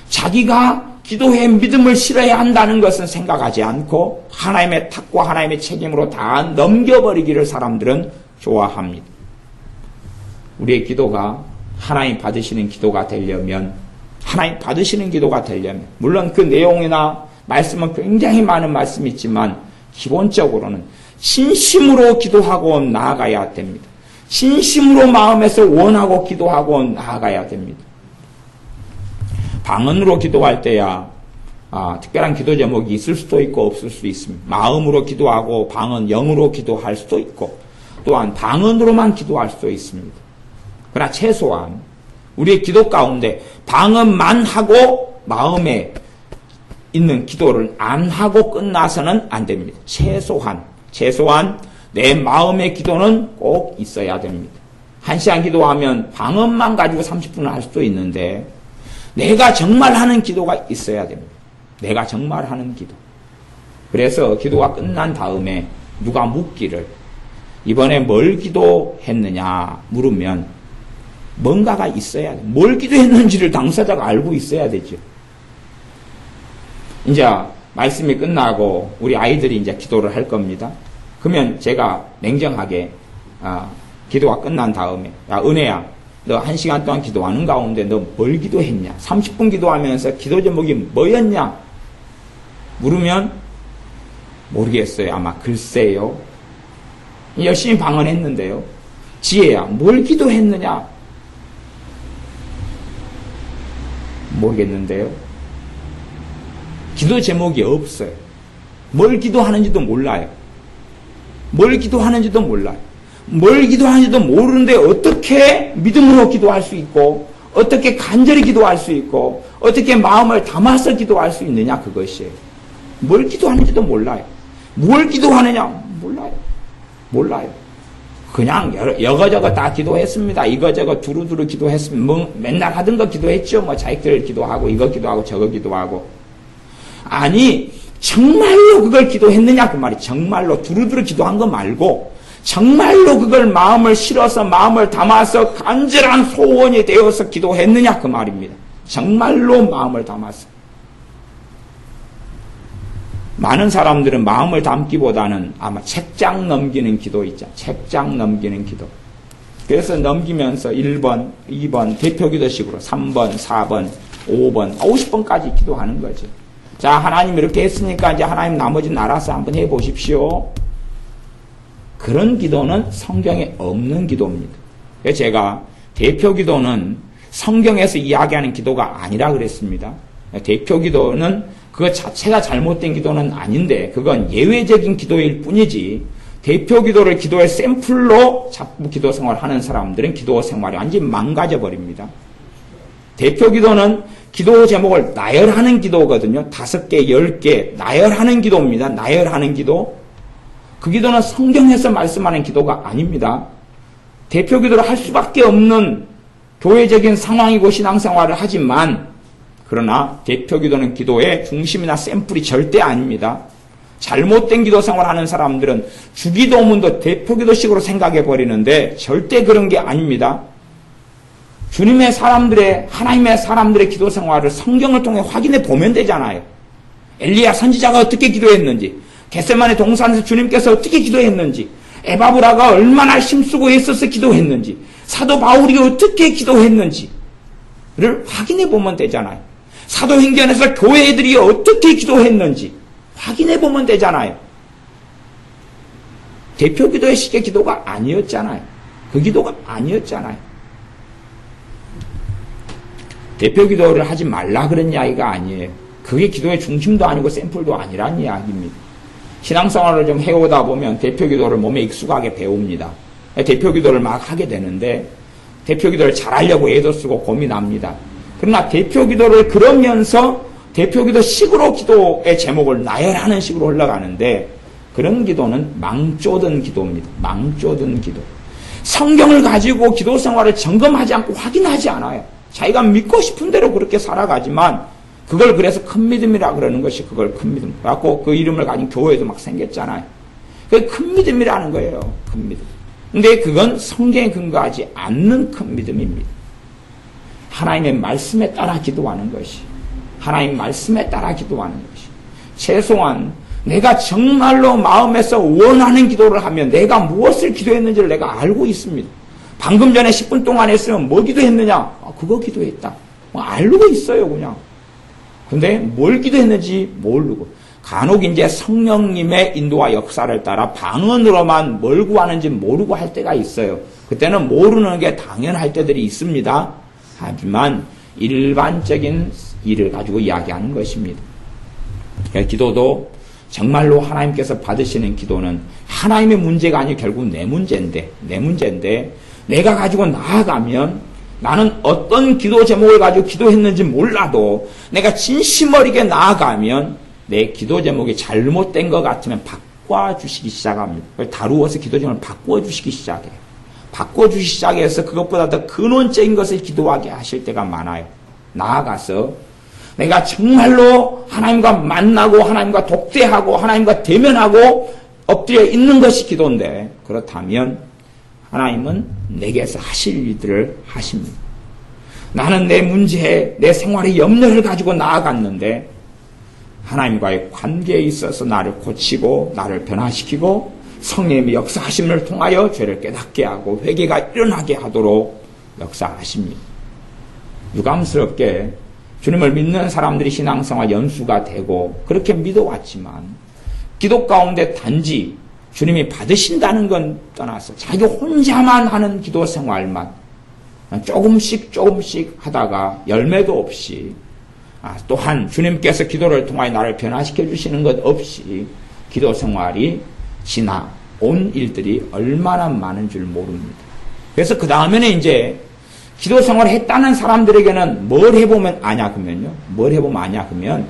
자기가 기도에 믿음을 실어야 한다는 것은 생각하지 않고 하나님의 탁과 하나님의 책임으로 다 넘겨버리기를 사람들은 좋아합니다. 우리의 기도가 하나님 받으시는 기도가 되려면 물론 그 내용이나 말씀은 굉장히 많은 말씀이 있지만 기본적으로는 진심으로 기도하고 나아가야 됩니다. 진심으로 마음에서 원하고 기도하고 나아가야 됩니다. 방언으로 기도할 때야 특별한 기도 제목이 있을 수도 있고 없을 수도 있습니다. 마음으로 기도하고 방언, 영으로 기도할 수도 있고 또한 방언으로만 기도할 수도 있습니다. 그러나 최소한 우리의 기도 가운데 방언만 하고 마음에 있는 기도를 안 하고 끝나서는 안 됩니다. 최소한 내 마음의 기도는 꼭 있어야 됩니다. 1시간 기도하면 방언만 가지고 30분을 할 수도 있는데 내가 정말 하는 기도가 있어야 됩니다. 내가 정말 하는 기도. 그래서 기도가 끝난 다음에 누가 묻기를 이번에 뭘 기도했느냐 물으면 뭔가가 있어야 돼. 뭘 기도했는지를 당사자가 알고 있어야 되죠. 이제 말씀이 끝나고 우리 아이들이 이제 기도를 할 겁니다. 그러면 제가 냉정하게 기도가 끝난 다음에 야 은혜야 너 1시간 동안 기도하는 가운데 너 뭘 기도했냐? 30분 기도하면서 기도 제목이 뭐였냐? 물으면 모르겠어요. 아마 글쎄요. 열심히 방언했는데요. 지혜야 뭘 기도했느냐? 모르겠는데요. 기도 제목이 없어요. 뭘 기도하는지도 몰라요. 뭘 기도하는지도 몰라요. 뭘 기도하는지도 모르는데 어떻게 믿음으로 기도할 수 있고 어떻게 간절히 기도할 수 있고 어떻게 마음을 담아서 기도할 수 있느냐 그것이에요. 뭘 기도하는지도 몰라요. 뭘 기도하느냐 몰라요. 그냥 여거저거 다 기도했습니다. 이거저거 두루두루 기도했습니다. 뭐 맨날 하던 거 기도했죠. 뭐 자식들 기도하고 이거 기도하고 저거 기도하고. 아니 정말로 그걸 기도했느냐 그 말이. 정말로 두루두루 기도한 거 말고 정말로 그걸 마음을 실어서 마음을 담아서 간절한 소원이 되어서 기도했느냐 그 말입니다. 정말로 마음을 담아서. 많은 사람들은 마음을 담기보다는 아마 책장 넘기는 기도 있죠. 책장 넘기는 기도. 그래서 넘기면서 1번, 2번 대표기도식으로 3번, 4번, 5번, 50번까지 기도하는 거죠. 자, 하나님 이렇게 했으니까 이제 하나님 나머지는 알아서 한번 해보십시오. 그런 기도는 성경에 없는 기도입니다. 그래서 제가 대표기도는 성경에서 이야기하는 기도가 아니라 그랬습니다. 대표기도는 그것 자체가 잘못된 기도는 아닌데 그건 예외적인 기도일 뿐이지 대표기도를 기도의 샘플로 자꾸 기도 생활을 하는 사람들은 기도 생활이 완전히 망가져 버립니다. 대표기도는 기도 제목을 나열하는 기도거든요. 5개, 10개 나열하는 기도입니다. 나열하는 기도. 그 기도는 성경에서 말씀하는 기도가 아닙니다. 대표기도를 할 수밖에 없는 교회적인 상황이고 신앙생활을 하지만 그러나 대표기도는 기도의 중심이나 샘플이 절대 아닙니다. 잘못된 기도 생활하는 사람들은 주기도문도 대표기도식으로 생각해 버리는데 절대 그런 게 아닙니다. 주님의 사람들의 하나님의 사람들의 기도 생활을 성경을 통해 확인해 보면 되잖아요. 엘리야 선지자가 어떻게 기도했는지, 겟세마네 동산에서 주님께서 어떻게 기도했는지, 에바브라가 얼마나 힘쓰고 애써서 기도했는지, 사도 바울이 어떻게 기도했는지를 확인해 보면 되잖아요. 사도행전에서 교회들이 어떻게 기도했는지 확인해 보면 되잖아요. 대표기도의 식의 기도가 아니었잖아요. 그 기도가 아니었잖아요. 대표기도를 하지 말라 그런 이야기가 아니에요. 그게 기도의 중심도 아니고 샘플도 아니란 이야기입니다. 신앙생활을 좀 해오다 보면 대표기도를 몸에 익숙하게 배웁니다. 대표기도를 막 하게 되는데 대표기도를 잘하려고 애도 쓰고 고민합니다. 그러나 대표기도를 그러면서 대표기도 식으로 기도의 제목을 나열하는 식으로 흘러가는데 그런 기도는 망조든 기도입니다. 망조든 기도. 성경을 가지고 기도 생활을 점검하지 않고 확인하지 않아요. 자기가 믿고 싶은 대로 그렇게 살아가지만 그걸 그래서 큰 믿음이라 그러는 것이 그걸 큰 믿음. 그래갖고 그 이름을 가진 교회도 막 생겼잖아요. 그게 큰 믿음이라는 거예요. 큰 믿음. 근데 그건 성경에 근거하지 않는 큰 믿음입니다. 하나님의 말씀에 따라 기도하는 것이, 하나님 말씀에 따라 기도하는 것이, 최소한 내가 정말로 마음에서 원하는 기도를 하면 내가 무엇을 기도했는지를 내가 알고 있습니다. 방금 전에 10분 동안 했으면 뭐 기도했느냐? 그거 기도했다. 알고 있어요, 그냥. 근데 뭘 기도했는지 모르고, 간혹 이제 성령님의 인도와 역사를 따라 방언으로만 뭘 구하는지 모르고 할 때가 있어요. 그때는 모르는 게 당연할 때들이 있습니다. 하지만 일반적인 일을 가지고 이야기하는 것입니다. 기도도 정말로 하나님께서 받으시는 기도는 하나님의 문제가 아니고 결국 내 문제인데 내가 가지고 나아가면 나는 어떤 기도 제목을 가지고 기도했는지 몰라도 내가 진심 어리게 나아가면 내 기도 제목이 잘못된 것 같으면 바꿔주시기 시작합니다. 다루어서 기도 제목을 바꿔주시기 시작해요. 바꿔주시기 시작해서 그것보다 더 근원적인 것을 기도하게 하실 때가 많아요. 나아가서 내가 정말로 하나님과 만나고 하나님과 독대하고 하나님과 대면하고 엎드려 있는 것이 기도인데, 그렇다면 하나님은 내게서 하실 일들을 하십니다. 나는 내 문제에 내 생활의 염려를 가지고 나아갔는데 하나님과의 관계에 있어서 나를 고치고 나를 변화시키고 성령의 역사하심을 통하여 죄를 깨닫게 하고 회개가 일어나게 하도록 역사하십니다. 유감스럽게 주님을 믿는 사람들이 신앙생활 연수가 되고 그렇게 믿어왔지만 기도 가운데 단지 주님이 받으신다는 건 떠나서 자기 혼자만 하는 기도 생활만 조금씩 하다가 열매도 없이, 또한 주님께서 기도를 통하여 나를 변화시켜 주시는 것 없이 기도 생활이 지나온 일들이 얼마나 많은 줄 모릅니다. 그래서 그 다음에는 이제 기도 생활을 했다는 사람들에게는 뭘 해보면 아냐 그러면요. 뭘 해보면 아냐 그러면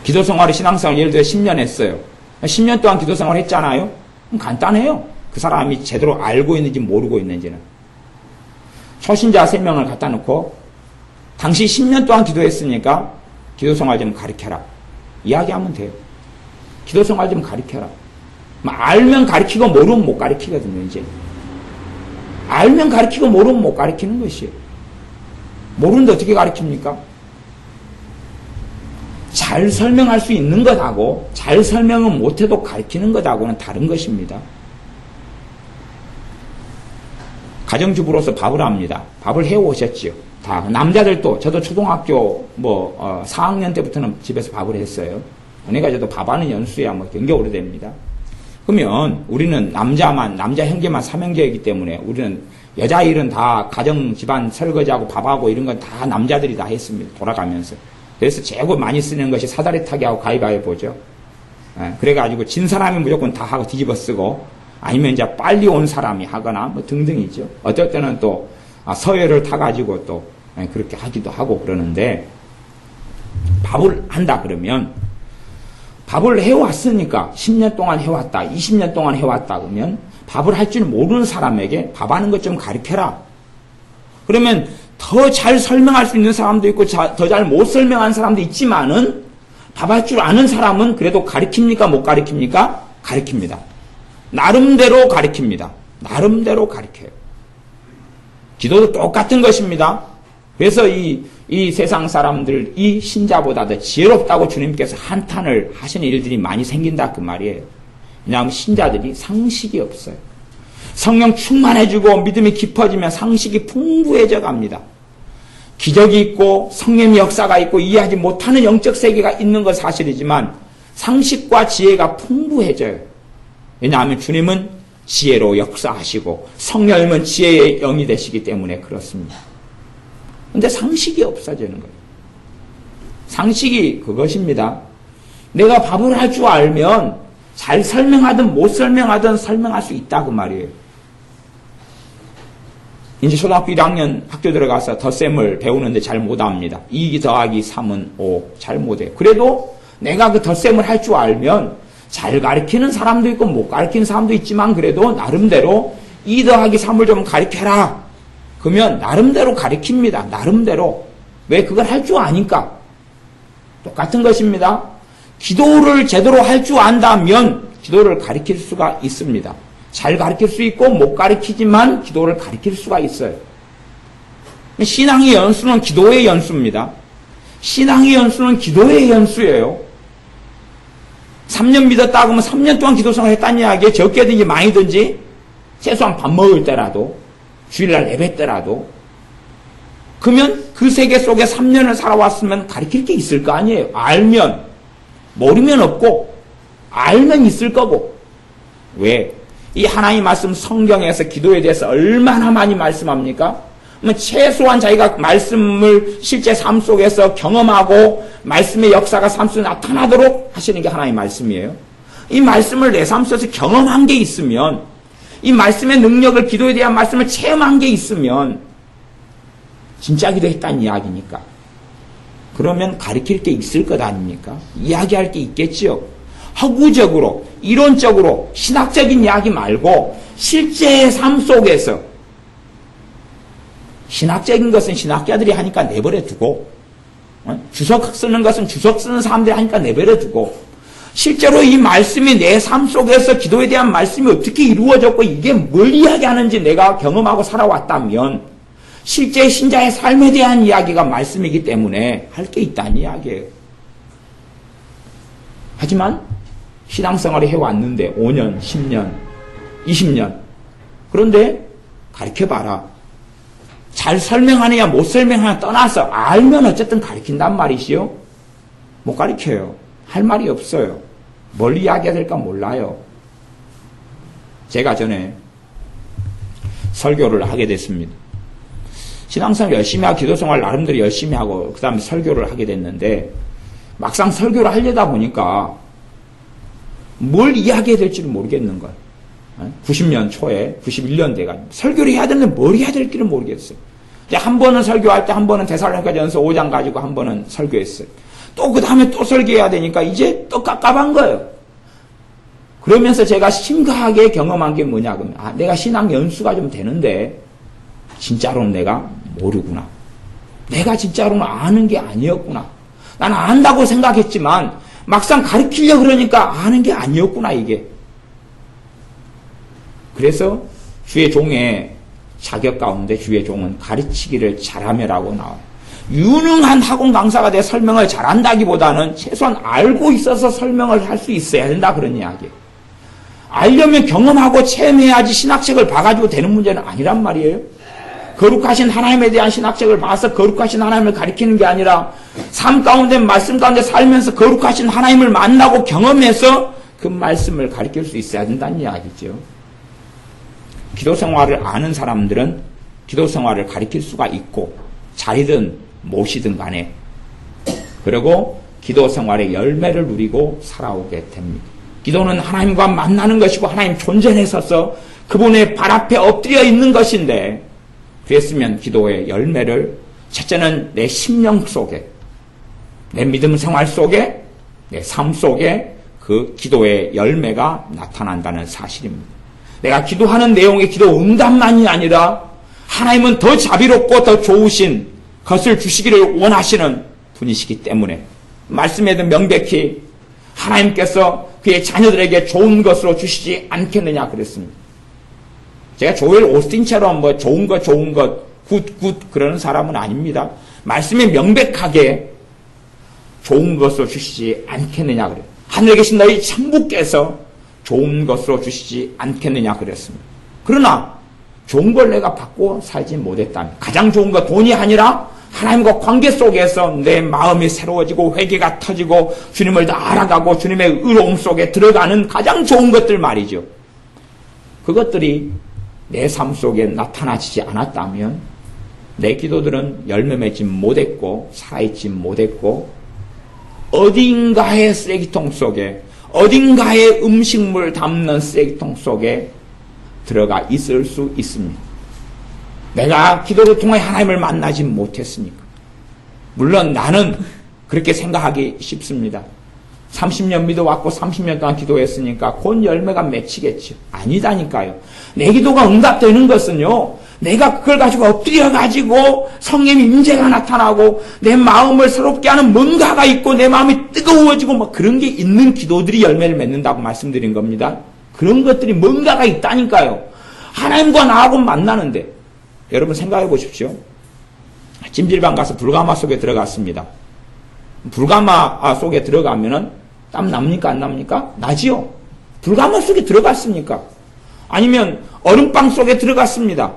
기도 생활을 신앙생활 예를 들어 10년 했어요. 10년 동안 기도 생활을 했잖아요. 그럼 간단해요. 그 사람이 제대로 알고 있는지 모르고 있는지는. 초신자 3명을 갖다 놓고 당시 10년 동안 기도했으니까 기도 생활 좀 가르쳐라. 이야기하면 돼요. 기도 생활 좀 가르쳐라. 알면 가르치고 모르면 못 가르치거든요, 이제. 알면 가르치고 모르면 못 가르치는 것이에요. 모르는데 어떻게 가르칩니까? 잘 설명할 수 있는 것하고 잘 설명은 못해도 가르치는 것하고는 다른 것입니다. 가정주부로서 밥을 합니다. 밥을 해오셨지요. 다 남자들도 저도 초등학교 4학년 때부터는 집에서 밥을 했어요. 그러니까 저도 밥하는 연수야 굉장히 오래됩니다. 그러면 우리는 남자 형제만 3형제이기 때문에 우리는 여자 일은 다 가정 집안 설거지하고 밥하고 이런 건 다 남자들이 다 했습니다. 돌아가면서. 그래서 제일 많이 쓰는 것이 사다리 타기하고 가위바위보죠. 그래가지고 진 사람이 무조건 다 하고 뒤집어 쓰고 아니면 이제 빨리 온 사람이 하거나 등등이죠. 어떨 때는 또 서열을 타가지고 또 그렇게 하기도 하고 그러는데, 밥을 한다 그러면 밥을 해왔으니까 10년 동안 해왔다, 20년 동안 해왔다 그러면 밥을 할 줄 모르는 사람에게 밥하는 것 좀 가르쳐라. 그러면 더 잘 설명할 수 있는 사람도 있고 더 잘 못 설명하는 사람도 있지만은 밥할 줄 아는 사람은 그래도 가르칩니까 못 가르칩니까? 가르칩니다. 나름대로 가르칩니다. 나름대로 가르쳐요. 기도도 똑같은 것입니다. 그래서 이 세상 사람들, 이 신자보다 더 지혜롭다고 주님께서 한탄을 하시는 일들이 많이 생긴다 그 말이에요. 왜냐하면 신자들이 상식이 없어요. 성령 충만해지고 믿음이 깊어지면 상식이 풍부해져 갑니다. 기적이 있고 성령의 역사가 있고 이해하지 못하는 영적 세계가 있는 건 사실이지만 상식과 지혜가 풍부해져요. 왜냐하면 주님은 지혜로 역사하시고 성령님은 지혜의 영이 되시기 때문에 그렇습니다. 그런데 상식이 없어지는 거예요. 상식이 그것입니다. 내가 밥을 할 줄 알면 잘 설명하든 못 설명하든 설명할 수 있다 그 말이에요. 이제 초등학교 1학년 학교 들어가서 덧셈을 배우는데 잘 못합니다. 2 더하기 3은 5 잘 못해요. 그래도 내가 그 덧셈을 할 줄 알면 잘 가르치는 사람도 있고 못 가르치는 사람도 있지만 그래도 나름대로 2 더하기 3을 좀 가르쳐라. 그러면 나름대로 가르칩니다. 나름대로. 왜? 그걸 할 줄 아니까. 똑같은 것입니다. 기도를 제대로 할 줄 안다면 기도를 가르칠 수가 있습니다. 잘 가르칠 수 있고 못 가르치지만 기도를 가르칠 수가 있어요. 신앙의 연수는 기도의 연수입니다. 신앙의 연수는 기도의 연수예요. 3년 믿었다 하면 3년 동안 기도생활 했다는 이야기에 적게든지 많이든지 최소한 밥 먹을 때라도 주일날 예배때라도 그러면 그 세계 속에 3년을 살아왔으면 가르칠 게 있을 거 아니에요. 알면 모르면 없고 알면 있을 거고. 왜? 이 하나님 말씀 성경에서 기도에 대해서 얼마나 많이 말씀합니까? 최소한 자기가 말씀을 실제 삶 속에서 경험하고 말씀의 역사가 삶 속에 나타나도록 하시는 게 하나님의 말씀이에요. 이 말씀을 내 삶 속에서 경험한 게 있으면, 이 말씀의 능력을, 기도에 대한 말씀을 체험한 게 있으면 진짜 기도했다는 이야기니까. 그러면 가르칠 게 있을 것 아닙니까? 이야기할 게 있겠지요. 허구적으로, 이론적으로, 신학적인 이야기 말고 실제 삶 속에서 신학적인 것은 신학자들이 하니까 내버려 두고 주석 쓰는 것은 주석 쓰는 사람들이 하니까 내버려 두고 실제로 이 말씀이 내 삶 속에서 기도에 대한 말씀이 어떻게 이루어졌고 이게 뭘 이야기하는지 내가 경험하고 살아왔다면 실제 신자의 삶에 대한 이야기가 말씀이기 때문에 할 게 있다는 이야기예요. 하지만 신앙생활을 해왔는데 5년, 10년, 20년 그런데 가르쳐봐라. 잘 설명하느냐 못 설명하느냐 떠나서 알면 어쨌든 가르친단 말이시요. 못 가르쳐요. 할 말이 없어요. 뭘 이야기해야 될까 몰라요. 제가 전에 설교를 하게 됐습니다. 신앙생활 열심히 하고 기도생활 나름대로 열심히 하고 그 다음에 설교를 하게 됐는데 막상 설교를 하려다 보니까 뭘 이야기해야 될지를 모르겠는 거예요. 90년 초에 91년 돼가 설교를 해야 되는데 뭘 해야 될지를 모르겠어요. 이제 한 번은 설교할 때 한 번은 데살로니가전서 5장 가지고 한 번은 설교했어요. 또 그 다음에 또 설교해야 되니까 이제 또 깝깝한 거예요. 그러면서 제가 심각하게 경험한 게 뭐냐 그러면 내가 신앙 연수가 좀 되는데 진짜로는 내가 모르구나. 내가 진짜로는 아는 게 아니었구나. 나는 안다고 생각했지만 막상 가르치려고 그러니까 아는 게 아니었구나 이게. 그래서 주의 종의 자격 가운데 주의 종은 가르치기를 잘하며라고 나와요. 유능한 학원 강사가 돼 설명을 잘한다기보다는 최소한 알고 있어서 설명을 할 수 있어야 된다 그런 이야기예요. 알려면 경험하고 체험해야지 신학책을 봐가지고 되는 문제는 아니란 말이에요. 거룩하신 하나님에 대한 신학책을 봐서 거룩하신 하나님을 가리키는 게 아니라 삶 가운데 말씀 가운데 살면서 거룩하신 하나님을 만나고 경험해서 그 말씀을 가리킬 수 있어야 된다는 이야기죠. 기도 생활을 아는 사람들은 기도 생활을 가리킬 수가 있고 자리든 못이든 간에 그리고 기도 생활의 열매를 누리고 살아오게 됩니다. 기도는 하나님과 만나는 것이고 하나님 존재에 서서 그분의 발 앞에 엎드려 있는 것인데 그랬으면 기도의 열매를 첫째는 내 심령 속에 내 믿음 생활 속에 내 삶 속에 그 기도의 열매가 나타난다는 사실입니다. 내가 기도하는 내용의 기도 응답만이 아니라 하나님은 더 자비롭고 더 좋으신 것을 주시기를 원하시는 분이시기 때문에 말씀에도 명백히 하나님께서 그의 자녀들에게 좋은 것으로 주시지 않겠느냐 그랬습니다. 제가 조엘 오스틴처럼 뭐 좋은 것 굿 그러는 사람은 아닙니다. 말씀이 명백하게 좋은 것으로 주시지 않겠느냐 그래요. 하늘에 계신 너희 천부께서 좋은 것으로 주시지 않겠느냐 그랬습니다. 그러나 좋은 걸 내가 받고 살지 못했다면 가장 좋은 거 돈이 아니라 하나님과 관계 속에서 내 마음이 새로워지고 회개가 터지고 주님을 더 알아가고 주님의 의로움 속에 들어가는 가장 좋은 것들 말이죠. 그것들이 내 삶 속에 나타나지 않았다면 내 기도들은 열매 맺지 못했고 살아있지 못했고 어딘가의 쓰레기통 속에 어딘가의 음식물 담는 쓰레기통 속에 들어가 있을 수 있습니다. 내가 기도를 통해 하나님을 만나지 못했으니까. 물론 나는 그렇게 생각하기 쉽습니다. 30년 믿어왔고 30년 동안 기도했으니까 곧 열매가 맺히겠죠. 아니다니까요. 내 기도가 응답되는 것은요. 내가 그걸 가지고 엎드려가지고 성령의 임재가 나타나고 내 마음을 새롭게 하는 뭔가가 있고 내 마음이 뜨거워지고 뭐 그런 게 있는 기도들이 열매를 맺는다고 말씀드린 겁니다. 그런 것들이 뭔가가 있다니까요. 하나님과 나하고 만나는데 여러분 생각해 보십시오. 찜질방 가서 불가마 속에 들어갔습니다. 불가마 속에 들어가면은 땀 납니까 안 납니까? 나지요. 불가마 속에 들어갔습니까? 아니면 얼음방 속에 들어갔습니다.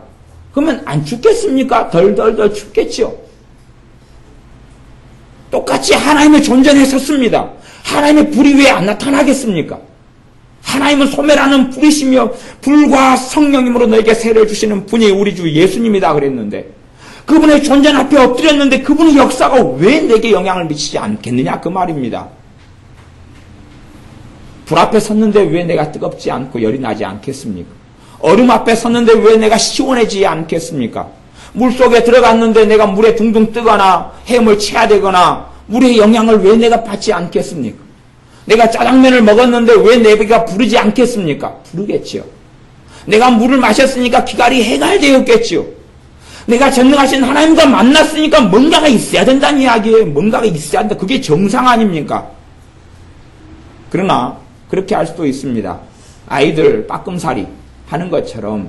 그러면 안 춥겠습니까? 덜덜덜 춥겠죠. 똑같이 하나님의 존재에 섰습니다. 하나님의 불이 왜 안 나타나겠습니까? 하나님은 소멸하는 불이시며 불과 성령님으로 너에게 세례를 주시는 분이 우리 주 예수님이다 그랬는데 그분의 존재 앞에 엎드렸는데 그분의 역사가 왜 내게 영향을 미치지 않겠느냐 그 말입니다. 불 앞에 섰는데 왜 내가 뜨겁지 않고 열이 나지 않겠습니까? 얼음 앞에 섰는데 왜 내가 시원해지지 않겠습니까? 물속에 들어갔는데 내가 물에 둥둥 뜨거나 헤엄을 쳐야 되거나 물의 영향을 왜 내가 받지 않겠습니까? 내가 짜장면을 먹었는데 왜 내 배가 부르지 않겠습니까? 부르겠지요. 내가 물을 마셨으니까 기갈이 해갈되었겠지요. 내가 전능하신 하나님과 만났으니까 뭔가가 있어야 된다는 이야기예요. 뭔가가 있어야 된다. 그게 정상 아닙니까? 그러나 그렇게 할 수도 있습니다. 아이들 빠끔살이 하는 것처럼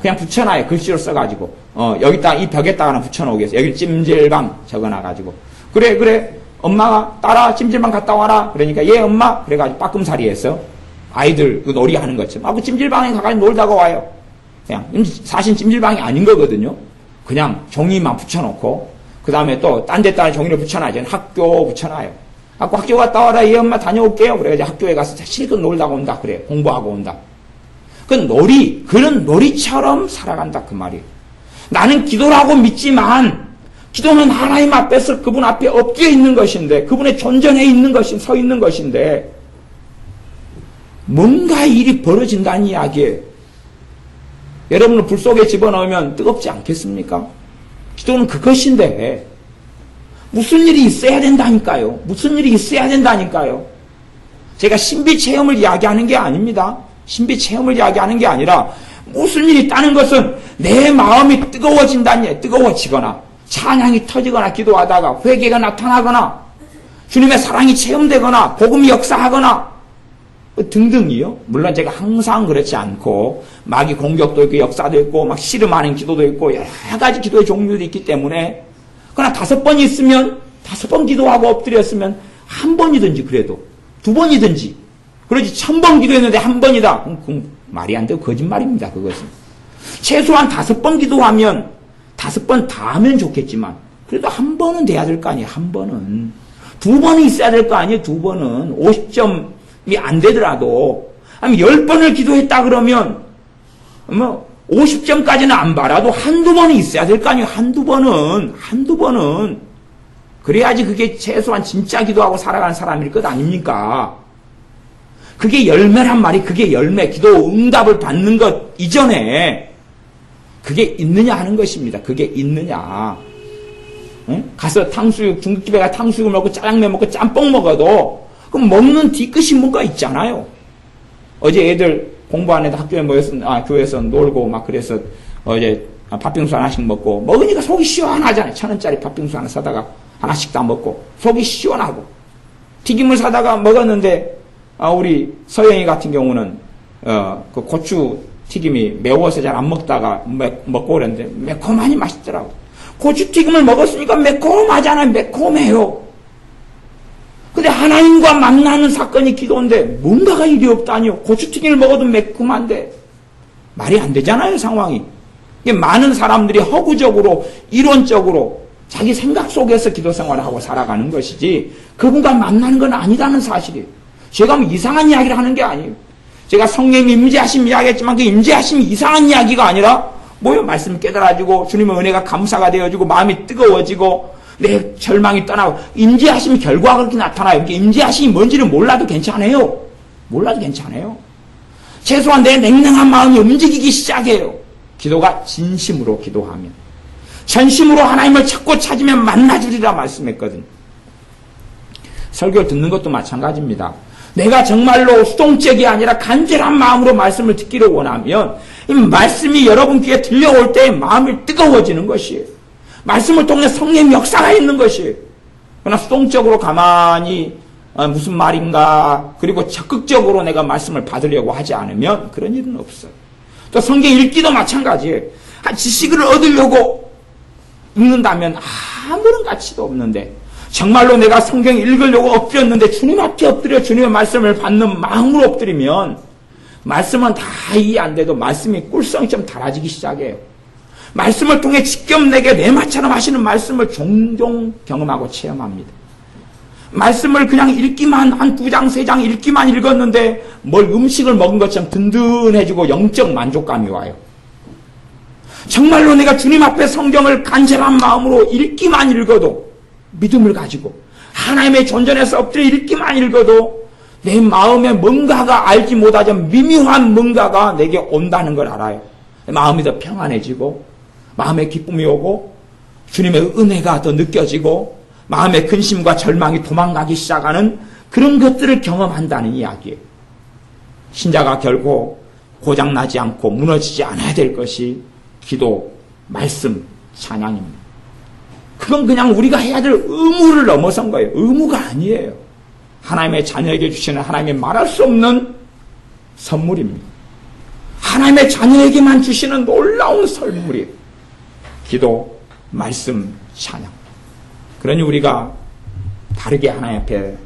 그냥 붙여놔요. 글씨로 써가지고 여기다 이 벽에다가 하나 붙여놓겠어요. 여기 찜질방 적어놔가지고 그래 엄마가 따라 찜질방 갔다 와라. 그러니까 예 엄마 그래가지고 빠끔살이해서 아이들 그 놀이 하는 것처럼 그 찜질방에 가가지고 놀다가 와요. 그냥 사실 찜질방이 아닌 거거든요. 그냥 종이만 붙여놓고 그 다음에 또 딴 데다가 종이를 붙여놔야죠. 학교 붙여놔요. 학교 갔다 와라. 예 엄마 다녀올게요. 그래가지고 학교에 가서 실컷 놀다가 온다. 그래 공부하고 온다. 그 놀이 그런 놀이처럼 살아간다 그 말이에요. 나는 기도라고 믿지만 기도는 하나님 앞에서 그분 앞에 엎드려 있는 것인데 그분의 존전해 있는 것인 서 있는 것인데 뭔가 일이 벌어진다는 이야기예요. 여러분을 불 속에 집어넣으면 뜨겁지 않겠습니까? 기도는 그것인데 무슨 일이 있어야 된다니까요. 무슨 일이 있어야 된다니까요. 제가 신비 체험을 이야기하는 게 아닙니다. 신비 체험을 이야기하는 게 아니라 무슨 일이 있다는 것은 내 마음이 뜨거워진다는 얘기예요. 뜨거워지거나 찬양이 터지거나 기도하다가 회개가 나타나거나 주님의 사랑이 체험되거나 복음이 역사하거나 등등이요. 물론 제가 항상 그렇지 않고 마귀 공격도 있고 역사도 있고 막 씨름하는 기도도 있고 여러 가지 기도의 종류도 있기 때문에 그러나 5번 있으면 5번 기도하고 엎드렸으면 한 번이든지 그래도 2번이든지 그러지 1000번 기도했는데 한 번이다. 그럼 말이 안 되고 거짓말입니다. 그것은 최소한 5번 기도하면 5번 다 하면 좋겠지만 그래도 한 번은 돼야 될 거 아니에요. 한 번은 2번은 있어야 될 거 아니에요. 2번은 50점이 안 되더라도 아니면 10번을 기도했다 그러면 뭐 50점까지는 안 봐라도 한두 번은 있어야 될 거 아니에요. 한두 번은 그래야지 그게 최소한 진짜 기도하고 살아가는 사람일 것 아닙니까? 그게 열매란 말이 그게 열매 기도 응답을 받는 것 이전에 그게 있느냐 하는 것입니다. 그게 있느냐. 응? 가서 탕수육 중국집에 가서 탕수육을 먹고 짜장면 먹고 짬뽕 먹어도 그럼 먹는 뒤끝이 뭔가 있잖아요. 어제 애들 공부하는 애들 학교에 모여서 교회에서 놀고 막 그래서 어제 팥빙수 하나씩 먹고 먹으니까 속이 시원하잖아요. 1000원짜리 팥빙수 하나 사다가 하나씩 다 먹고 속이 시원하고 튀김을 사다가 먹었는데 우리 서영이 같은 경우는 그 고추 튀김이 매워서 잘 안 먹다가 먹고 그랬는데 매콤하니 맛있더라고. 고추 튀김을 먹었으니까 매콤하잖아요. 매콤해요. 근데 하나님과 만나는 사건이 기도인데 뭔가가 일이 없다니요. 고추튀김을 먹어도 매콤한데 말이 안 되잖아요. 상황이. 이게 많은 사람들이 허구적으로 이론적으로 자기 생각 속에서 기도 생활을 하고 살아가는 것이지 그분과 만나는 건 아니라는 사실이에요. 제가 뭐 이상한 이야기를 하는 게 아니에요. 제가 성령님 임재하심 이야기했지만 그 임재하심이 이상한 이야기가 아니라 뭐요? 말씀 깨달아지고 주님의 은혜가 감사가 되어지고 마음이 뜨거워지고 내 절망이 떠나고 임재하심이 결과가 그렇게 나타나요. 임재하심이 뭔지를 몰라도 괜찮아요. 몰라도 괜찮아요. 최소한 내 냉랭한 마음이 움직이기 시작해요. 기도가 진심으로 기도하면 전심으로 하나님을 찾고 찾으면 만나주리라 말씀했거든요. 설교를 듣는 것도 마찬가지입니다. 내가 정말로 수동적이 아니라 간절한 마음으로 말씀을 듣기를 원하면 이 말씀이 여러분 귀에 들려올 때 마음이 뜨거워지는 것이에요. 말씀을 통해 성령의 역사가 있는 것이에요. 그러나 수동적으로 가만히 무슨 말인가 그리고 적극적으로 내가 말씀을 받으려고 하지 않으면 그런 일은 없어요. 또 성경 읽기도 마찬가지예요. 지식을 얻으려고 읽는다면 아무런 가치도 없는데 정말로 내가 성경 읽으려고 엎드렸는데 주님 앞에 엎드려 주님의 말씀을 받는 마음으로 엎드리면 말씀은 다 이해 안 돼도 말씀이 꿀성처럼 달아지기 시작해요. 말씀을 통해 직접 내게 내마처럼 하시는 말씀을 종종 경험하고 체험합니다. 말씀을 그냥 읽기만 한 2장 3장 읽기만 읽었는데 뭘 음식을 먹은 것처럼 든든해지고 영적 만족감이 와요. 정말로 내가 주님 앞에 성경을 간절한 마음으로 읽기만 읽어도 믿음을 가지고 하나님의 존전에서 엎드려 읽기만 읽어도 내 마음에 뭔가가 알지 못하지만 미묘한 뭔가가 내게 온다는 걸 알아요. 마음이 더 평안해지고 마음에 기쁨이 오고 주님의 은혜가 더 느껴지고 마음의 근심과 절망이 도망가기 시작하는 그런 것들을 경험한다는 이야기예요. 신자가 결코 고장나지 않고 무너지지 않아야 될 것이 기도, 말씀, 찬양입니다. 그건 그냥 우리가 해야 될 의무를 넘어선 거예요. 의무가 아니에요. 하나님의 자녀에게 주시는 하나님의 말할 수 없는 선물입니다. 하나님의 자녀에게만 주시는 놀라운 선물이에요. 기도, 말씀, 찬양. 그러니 우리가 바르게 하나님 앞에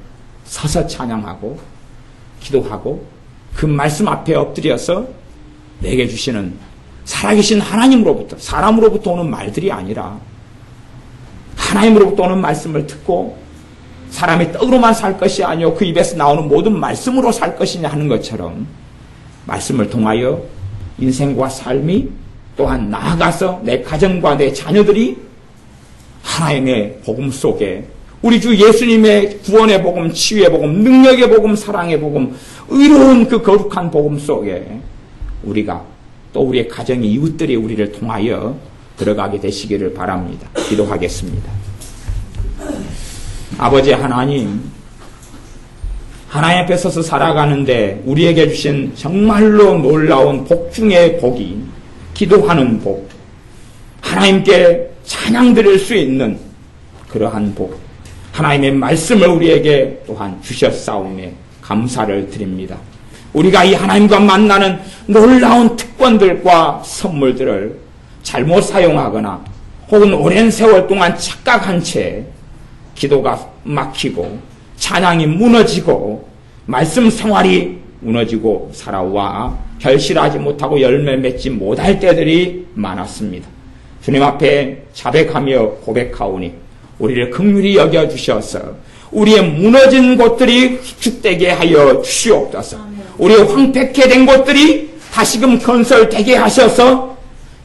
서서 찬양하고 기도하고 그 말씀 앞에 엎드려서 내게 주시는 살아계신 하나님으로부터, 사람으로부터 오는 말들이 아니라 하나님으로부터 오는 말씀을 듣고 사람이 떡으로만 살 것이 아니요 그 입에서 나오는 모든 말씀으로 살 것이냐 하는 것처럼 말씀을 통하여 인생과 삶이 또한 나아가서 내 가정과 내 자녀들이 하나님의 복음 속에 우리 주 예수님의 구원의 복음, 치유의 복음, 능력의 복음, 사랑의 복음, 의로운 그 거룩한 복음 속에 우리가 또 우리의 가정의 이웃들이 우리를 통하여 들어가게 되시기를 바랍니다. 기도하겠습니다. 아버지 하나님, 하나님 앞에 서서 살아가는데 우리에게 주신 정말로 놀라운 복 중의 복이 기도하는 복, 하나님께 찬양 드릴 수 있는 그러한 복, 하나님의 말씀을 우리에게 또한 주셨사오매 감사를 드립니다. 우리가 이 하나님과 만나는 놀라운 특권들과 선물들을 잘못 사용하거나 혹은 오랜 세월 동안 착각한 채 기도가 막히고 찬양이 무너지고 말씀 생활이 무너지고 살아와 결실하지 못하고 열매 맺지 못할 때들이 많았습니다. 주님 앞에 자백하며 고백하오니 우리를 긍휼히 여겨주셔서 우리의 무너진 곳들이 휘축되게 하여 주시옵소서. 우리의 황폐케 된 곳들이 다시금 건설되게 하셔서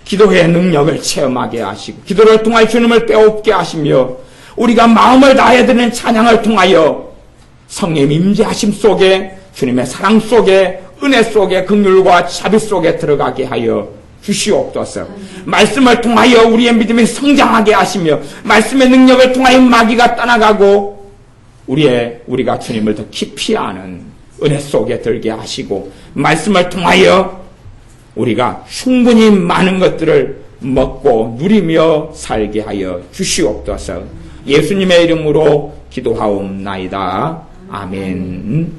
기도의 능력을 체험하게 하시고 기도를 통하여 주님을 빼앗게 하시며 우리가 마음을 다해 드리는 찬양을 통하여 성령의 임재하심 속에 주님의 사랑 속에 은혜 속에 긍휼과 자비 속에 들어가게 하여 주시옵소서. 말씀을 통하여 우리의 믿음이 성장하게 하시며 말씀의 능력을 통하여 마귀가 떠나가고 우리가 주님을 더 깊이 아는 은혜 속에 들게 하시고 말씀을 통하여 우리가 충분히 많은 것들을 먹고 누리며 살게 하여 주시옵소서. 예수님의 이름으로 기도하옵나이다. 아멘.